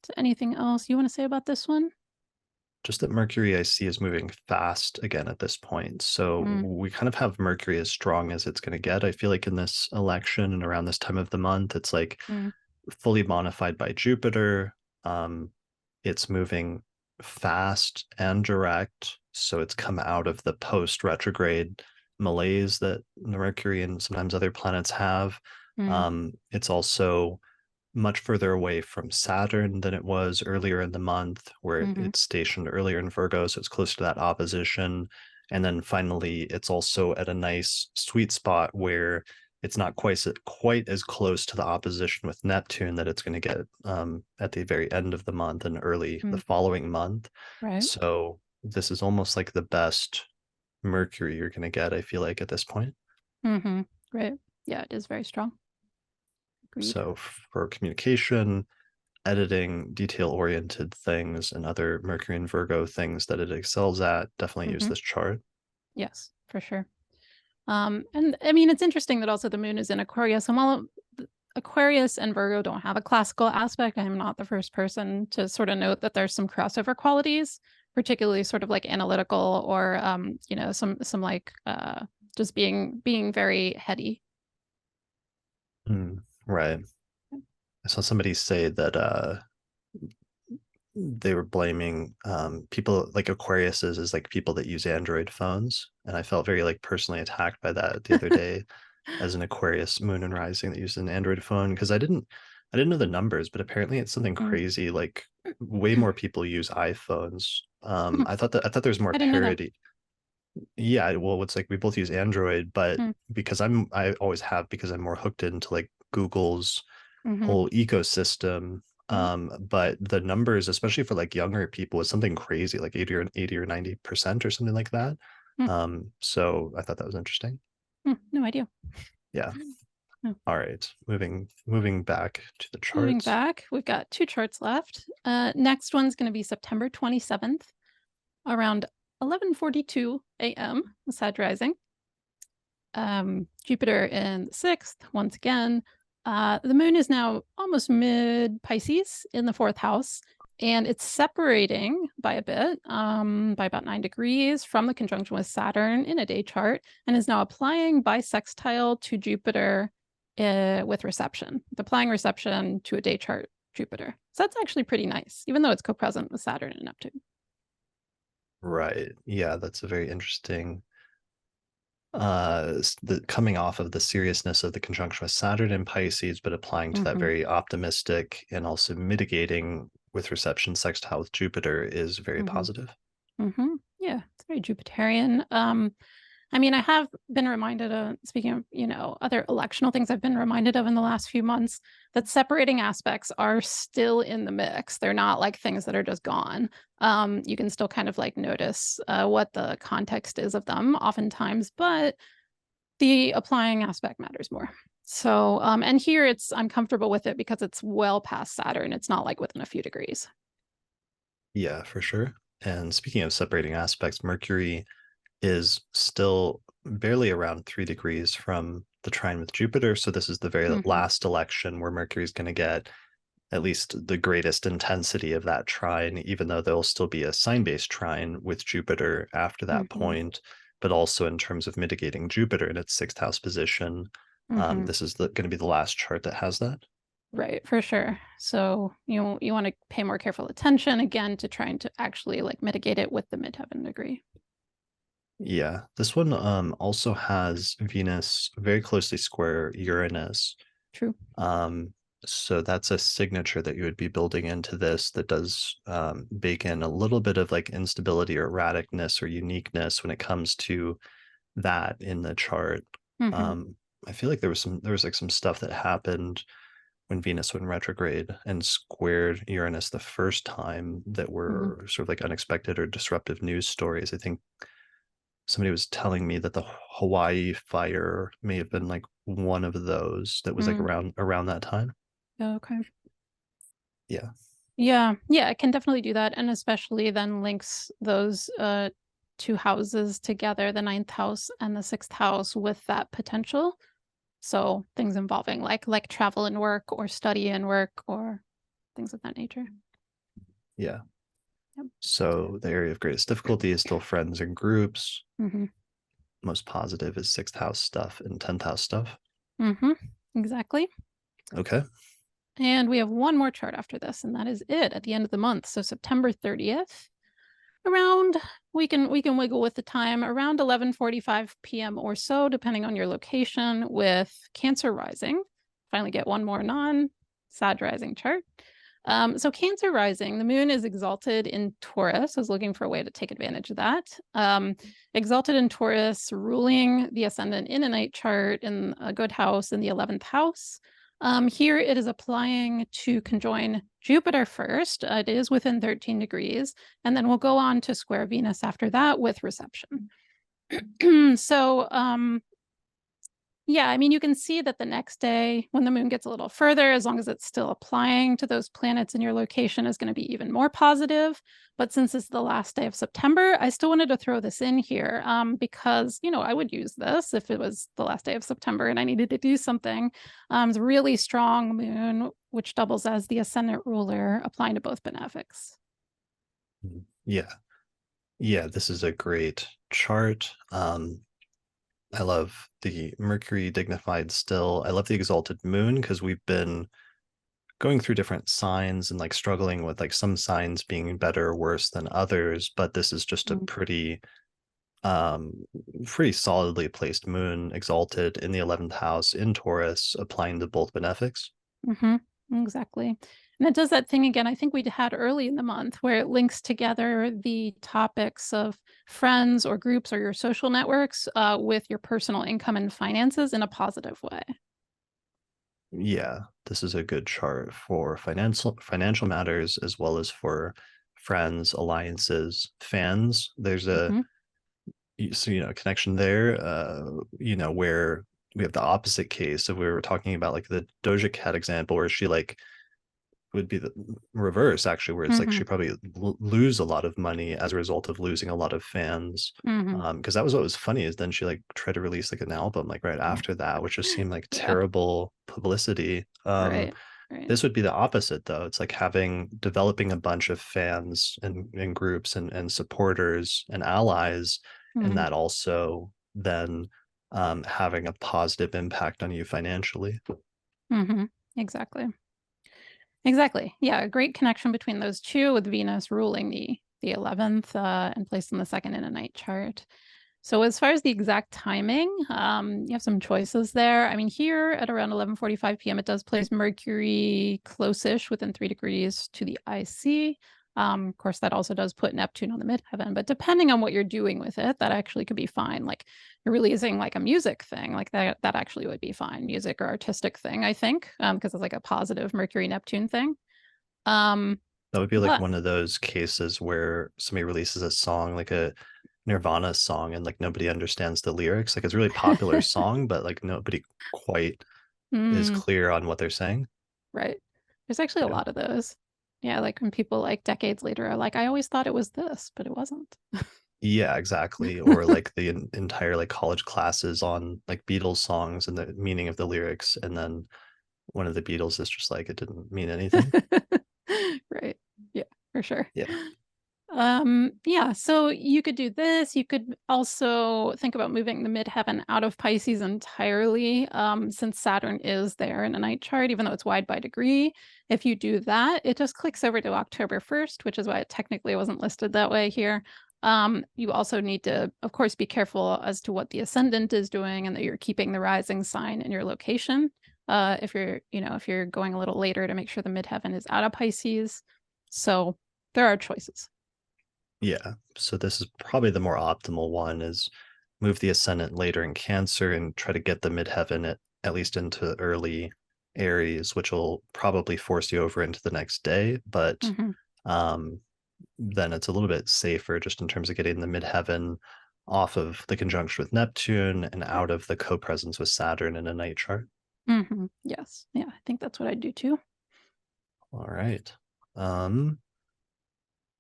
So anything else you want to say about this one? Just that Mercury I see is moving fast again at this point. So we kind of have Mercury as strong as it's going to get. I feel like in this election and around this time of the month, it's like fully modified by Jupiter. It's moving fast and direct. So it's come out of the post retrograde malaise that Mercury and sometimes other planets have. It's also much further away from Saturn than it was earlier in the month, where it's stationed earlier in Virgo, so it's close to that opposition. And then finally, it's also at a nice sweet spot where it's not quite as close to the opposition with Neptune that it's going to get at the very end of the month and early the following month. Right. So this is almost like the best Mercury you're going to get, I feel like, at this point. Right. Yeah, it is very strong. Agreed. So for communication, editing, detail-oriented things and other Mercury and Virgo things that it excels at, definitely use this chart. Yes, for sure. And I mean, it's interesting that also the moon is in Aquarius. And while Aquarius and Virgo don't have a classical aspect, I'm not the first person to sort of note that there's some crossover qualities, particularly sort of like analytical or some like just being very heady. Right. I saw somebody say that they were blaming people like Aquariuses as like people that use Android phones, and I felt very like personally attacked by that the other day as an Aquarius moon and rising that used an Android phone, because I didn't know the numbers, but apparently it's something crazy. Like way more people use iPhones. I thought there's more I didn't know that. parity. Yeah, well, it's like we both use Android, but because I always have, because I'm more hooked into like Google's whole ecosystem. But the numbers, especially for like younger people, is something crazy, like 80 or 90% or something like that. So I thought that was interesting. No idea. Yeah. All right. Moving back to the charts. Moving back, we've got 2 charts left. Next one's going to be September 27th, around 11:42 a.m. Sag rising. Jupiter in the 6th once again. The moon is now almost mid Pisces in the 4th house, and it's separating by a bit, by about 9 degrees from the conjunction with Saturn in a day chart, and is now applying bisextile to Jupiter with reception, applying reception to a day chart Jupiter. So that's actually pretty nice, even though it's co-present with Saturn and Neptune. Right. Yeah, that's a very interesting the coming off of the seriousness of the conjunction with Saturn in Pisces, but applying to that very optimistic and also mitigating with reception sextile with Jupiter is very positive. Yeah, it's very Jupiterian. I mean, I have been reminded of, speaking of, other electional things I've been reminded of in the last few months, that separating aspects are still in the mix. They're not like things that are just gone. You can still kind of like notice what the context is of them oftentimes, but the applying aspect matters more. So, and here I'm comfortable with it because it's well past Saturn. It's not like within a few degrees. Yeah, for sure. And speaking of separating aspects, Mercury is still barely around 3 degrees from the trine with Jupiter. So this is the very last election where Mercury is going to get at least the greatest intensity of that trine, even though there'll still be a sign-based trine with Jupiter after that point, but also in terms of mitigating Jupiter in its 6th house position. This is going to be the last chart that has that. Right, for sure. So you want to pay more careful attention again to trying to actually like mitigate it with the midheaven degree. Yeah, this one also has Venus very closely square Uranus. True. So that's a signature that you would be building into this that does bake in a little bit of like instability or erraticness or uniqueness when it comes to that in the chart. I feel like there was like some stuff that happened when Venus went retrograde and squared Uranus the first time that were sort of like unexpected or disruptive news stories. I think somebody was telling me that the Hawaii fire may have been like one of those that was like around that time. Okay. Yeah. Yeah, it can definitely do that, and especially then links those 2 houses together, the 9th house and the 6th house, with that potential. So things involving like travel and work or study and work or things of that nature. Yeah. So the area of greatest difficulty is still friends and groups. Most positive is 6th house stuff and 10th house stuff. Exactly. Okay. And we have one more chart after this, and that is it at the end of the month. So September 30th, around, we can wiggle with the time, around 11:45 p.m. or so, depending on your location, with Cancer rising. Finally get one more non-Sag rising chart. So Cancer rising, the moon is exalted in Taurus. I was looking for a way to take advantage of that. Exalted in Taurus, ruling the ascendant in a night chart in a good house in the 11th house. Here it is applying to conjoin Jupiter first. It is within 13 degrees, and then we'll go on to square Venus after that with reception. So Yeah, I mean, you can see that the next day when the moon gets a little further, as long as it's still applying to those planets in your location, is going to be even more positive. But since it's the last day of September, I still wanted to throw this in here because, I would use this if it was the last day of September and I needed to do something. It's a really strong moon, which doubles as the ascendant ruler, applying to both benefics. Yeah. Yeah, this is a great chart. I love the Mercury dignified still. I love the exalted moon because we've been going through different signs and like struggling with like some signs being better or worse than others, but this is just a um pretty solidly placed moon exalted in the 11th house in Taurus, applying to both benefics. Mm-hmm. Exactly. And it does that thing again, I think we had early in the month where it links together the topics of friends or groups or your social networks with your personal income and finances in a positive way. Yeah, this is a good chart for financial matters as well as for friends, alliances, fans. There's a Mm-hmm. connection there, where we have the opposite case. If we were talking about like the Doja Cat example where she like would be the reverse actually, where it's like Mm-hmm. she probably lose a lot of money as a result of losing a lot of fans. Mm-hmm. Because that was what was funny is then she like tried to release like an album like right after that, which just seemed like Yeah. terrible publicity. Right. Right. This would be the opposite though. It's like developing a bunch of fans and groups and supporters and allies, and Mm-hmm. that also then having a positive impact on you financially. Mm-hmm. Exactly. Exactly. Yeah, a great connection between those two, with Venus ruling the 11th and placed in the second in a night chart. So as far as the exact timing, you have some choices there. I mean, here at around 11:45 p.m., it does place Mercury close-ish within 3 degrees to the IC. Of course, that also does put Neptune on the midheaven, but depending on what you're doing with it, that actually could be fine. Like you're releasing like a music thing, like that actually would be fine. Music or artistic thing, I think, because it's like a positive Mercury Neptune thing. Um, That would be like but one of those cases where somebody releases a song, like a Nirvana song, and like nobody understands the lyrics. Like it's a really popular song, but like nobody quite is mm, clear on what they're saying. right. There's actually a Yeah. lot of those. Yeah, like when people like decades later are like, I always thought it was this, but it wasn't. Yeah, exactly. Or like the entire like college classes on like Beatles songs and the meaning of the lyrics, and then one of the Beatles is just like it didn't mean anything. Right. Yeah, for sure. Yeah. Yeah, so you could do this. You could also think about moving the midheaven out of Pisces entirely, since Saturn is there in a night chart, even though it's wide by degree. If you do that, it just clicks over to October 1st, which is why it technically wasn't listed that way here. You also need to, of course, be careful as to what the ascendant is doing and that you're keeping the rising sign in your location. If you're going a little later, to make sure the midheaven is out of Pisces. So there are choices. Yeah. So this is probably the more optimal one is move the ascendant later in Cancer and try to get the midheaven at least into early Aries, which will probably force you over into the next day. But Mm-hmm. um, then it's a little bit safer just in terms of getting the midheaven off of the conjunction with Neptune and out of the co-presence with Saturn in a night chart. Mm-hmm. Yes. Yeah, I think that's what I'd do too. All right. Um,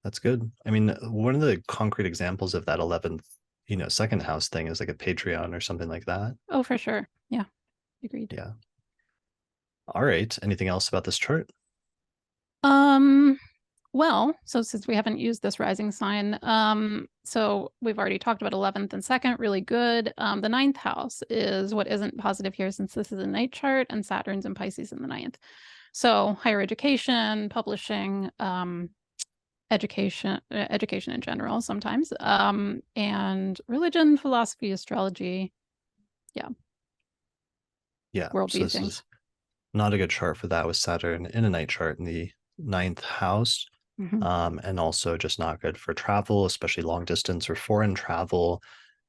that's good. I mean, one of the concrete examples of that 11th, second house thing is like a Patreon or something like that. Oh, for sure. Yeah, agreed. Yeah. All right. Anything else about this chart? Um, well, so since we haven't used this rising sign, so we've already talked about 11th and second, really good. The ninth house is what isn't positive here, since this is a night chart and Saturn's in Pisces in the ninth. So higher education, publishing, education in general sometimes, and religion, philosophy, astrology, yeah, Yeah. So worldview this is things. not a good chart for that with Saturn in a night chart in the ninth house. Mhm. And also just not good for travel, especially long distance or foreign travel.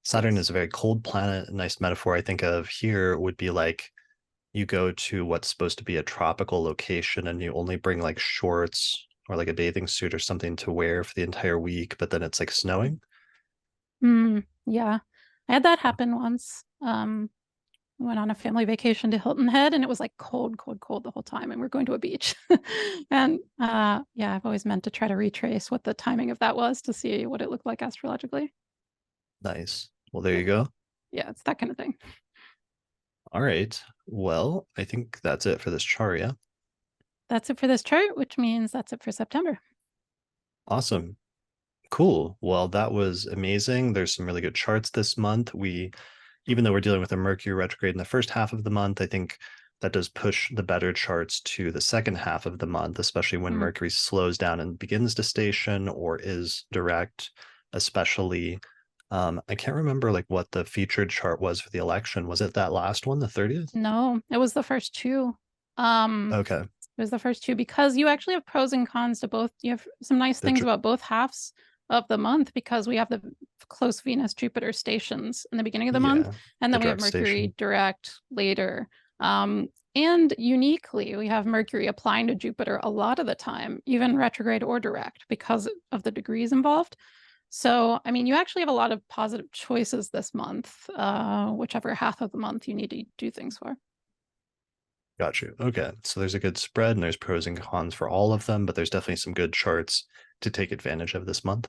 Saturn Yes. is a very cold planet. A nice metaphor I think of here would be like you go to what's supposed to be a tropical location and you only bring like shorts or like a bathing suit or something to wear for the entire week, but then it's like snowing. Yeah. I had that happen once. We went on a family vacation to Hilton Head, and it was like cold, cold, cold the whole time. And we're going to a beach. And yeah, I've always meant to try to retrace what the timing of that was to see what it looked like astrologically. Nice. Well, there you go. Yeah, it's that kind of thing. All right. Well, I think that's it for this chart. Yeah. That's it for this chart, which means that's it for September. Awesome. Cool. Well, that was amazing. There's some really good charts this month. Even though we're dealing with a Mercury retrograde in the first half of the month, I think that does push the better charts to the second half of the month, especially when Mercury slows down and begins to station or is direct, especially. I can't remember like what the featured chart was for the election. Was it that last one, the 30th? No, it was the first two. Okay. It was the first two because you actually have pros and cons to both. You have some nice things about both halves of the month because we have the close Venus Jupiter stations in the beginning of the month, and then we have Mercury direct later. And uniquely, we have Mercury applying to Jupiter a lot of the time, even retrograde or direct, because of the degrees involved. So, I mean, you actually have a lot of positive choices this month, whichever half of the month you need to do things for. Got you. Okay. So there's a good spread and there's pros and cons for all of them, but there's definitely some good charts to take advantage of this month.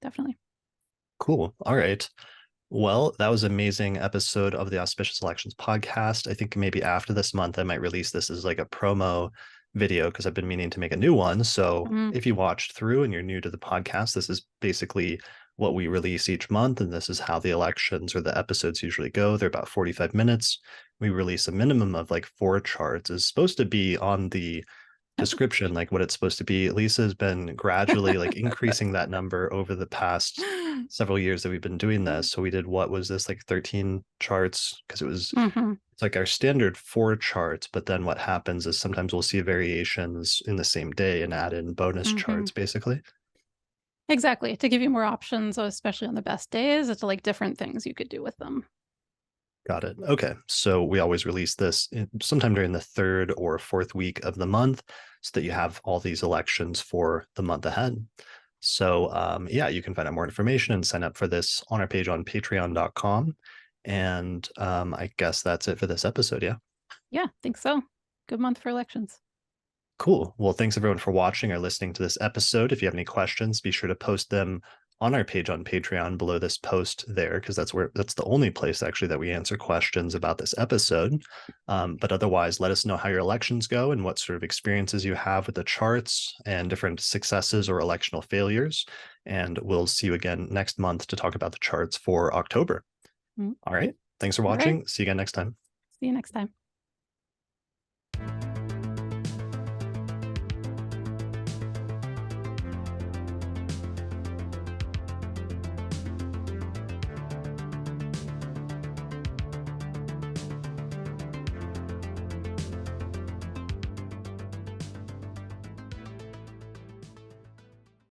Definitely. Cool. All right. Well, that was an amazing episode of the Auspicious Elections podcast. I think maybe after this month, I might release this as like a promo video because I've been meaning to make a new one. So if you watched through and you're new to the podcast, this is basically what we release each month. And this is how the elections or the episodes usually go. They're about 45 minutes. We release a minimum of like 4 charts. It's supposed to be on the description like what it's supposed to be. Leisa has been gradually like increasing that number over the past several years that we've been doing this. So we did, what was this, like 13 charts, because it was it's like our standard 4 charts, but then what happens is sometimes we'll see variations in the same day and add in bonus charts basically. Exactly, to give you more options, especially on the best days. It's like different things you could do with them. Got it. Okay. So we always release this sometime during the 3rd or 4th week of the month so that you have all these elections for the month ahead. So yeah, you can find out more information and sign up for this on our page on patreon.com. And I guess that's it for this episode. Yeah. Yeah, I think so. Good month for elections. Cool. Well, thanks everyone for watching or listening to this episode. If you have any questions, be sure to post them on our page on Patreon below this post there, because that's the only place actually that we answer questions about this episode. But otherwise, let us know how your elections go and what sort of experiences you have with the charts and different successes or electional failures. And we'll see you again next month to talk about the charts for October. All right. Thanks for watching. See you again next time. See you next time.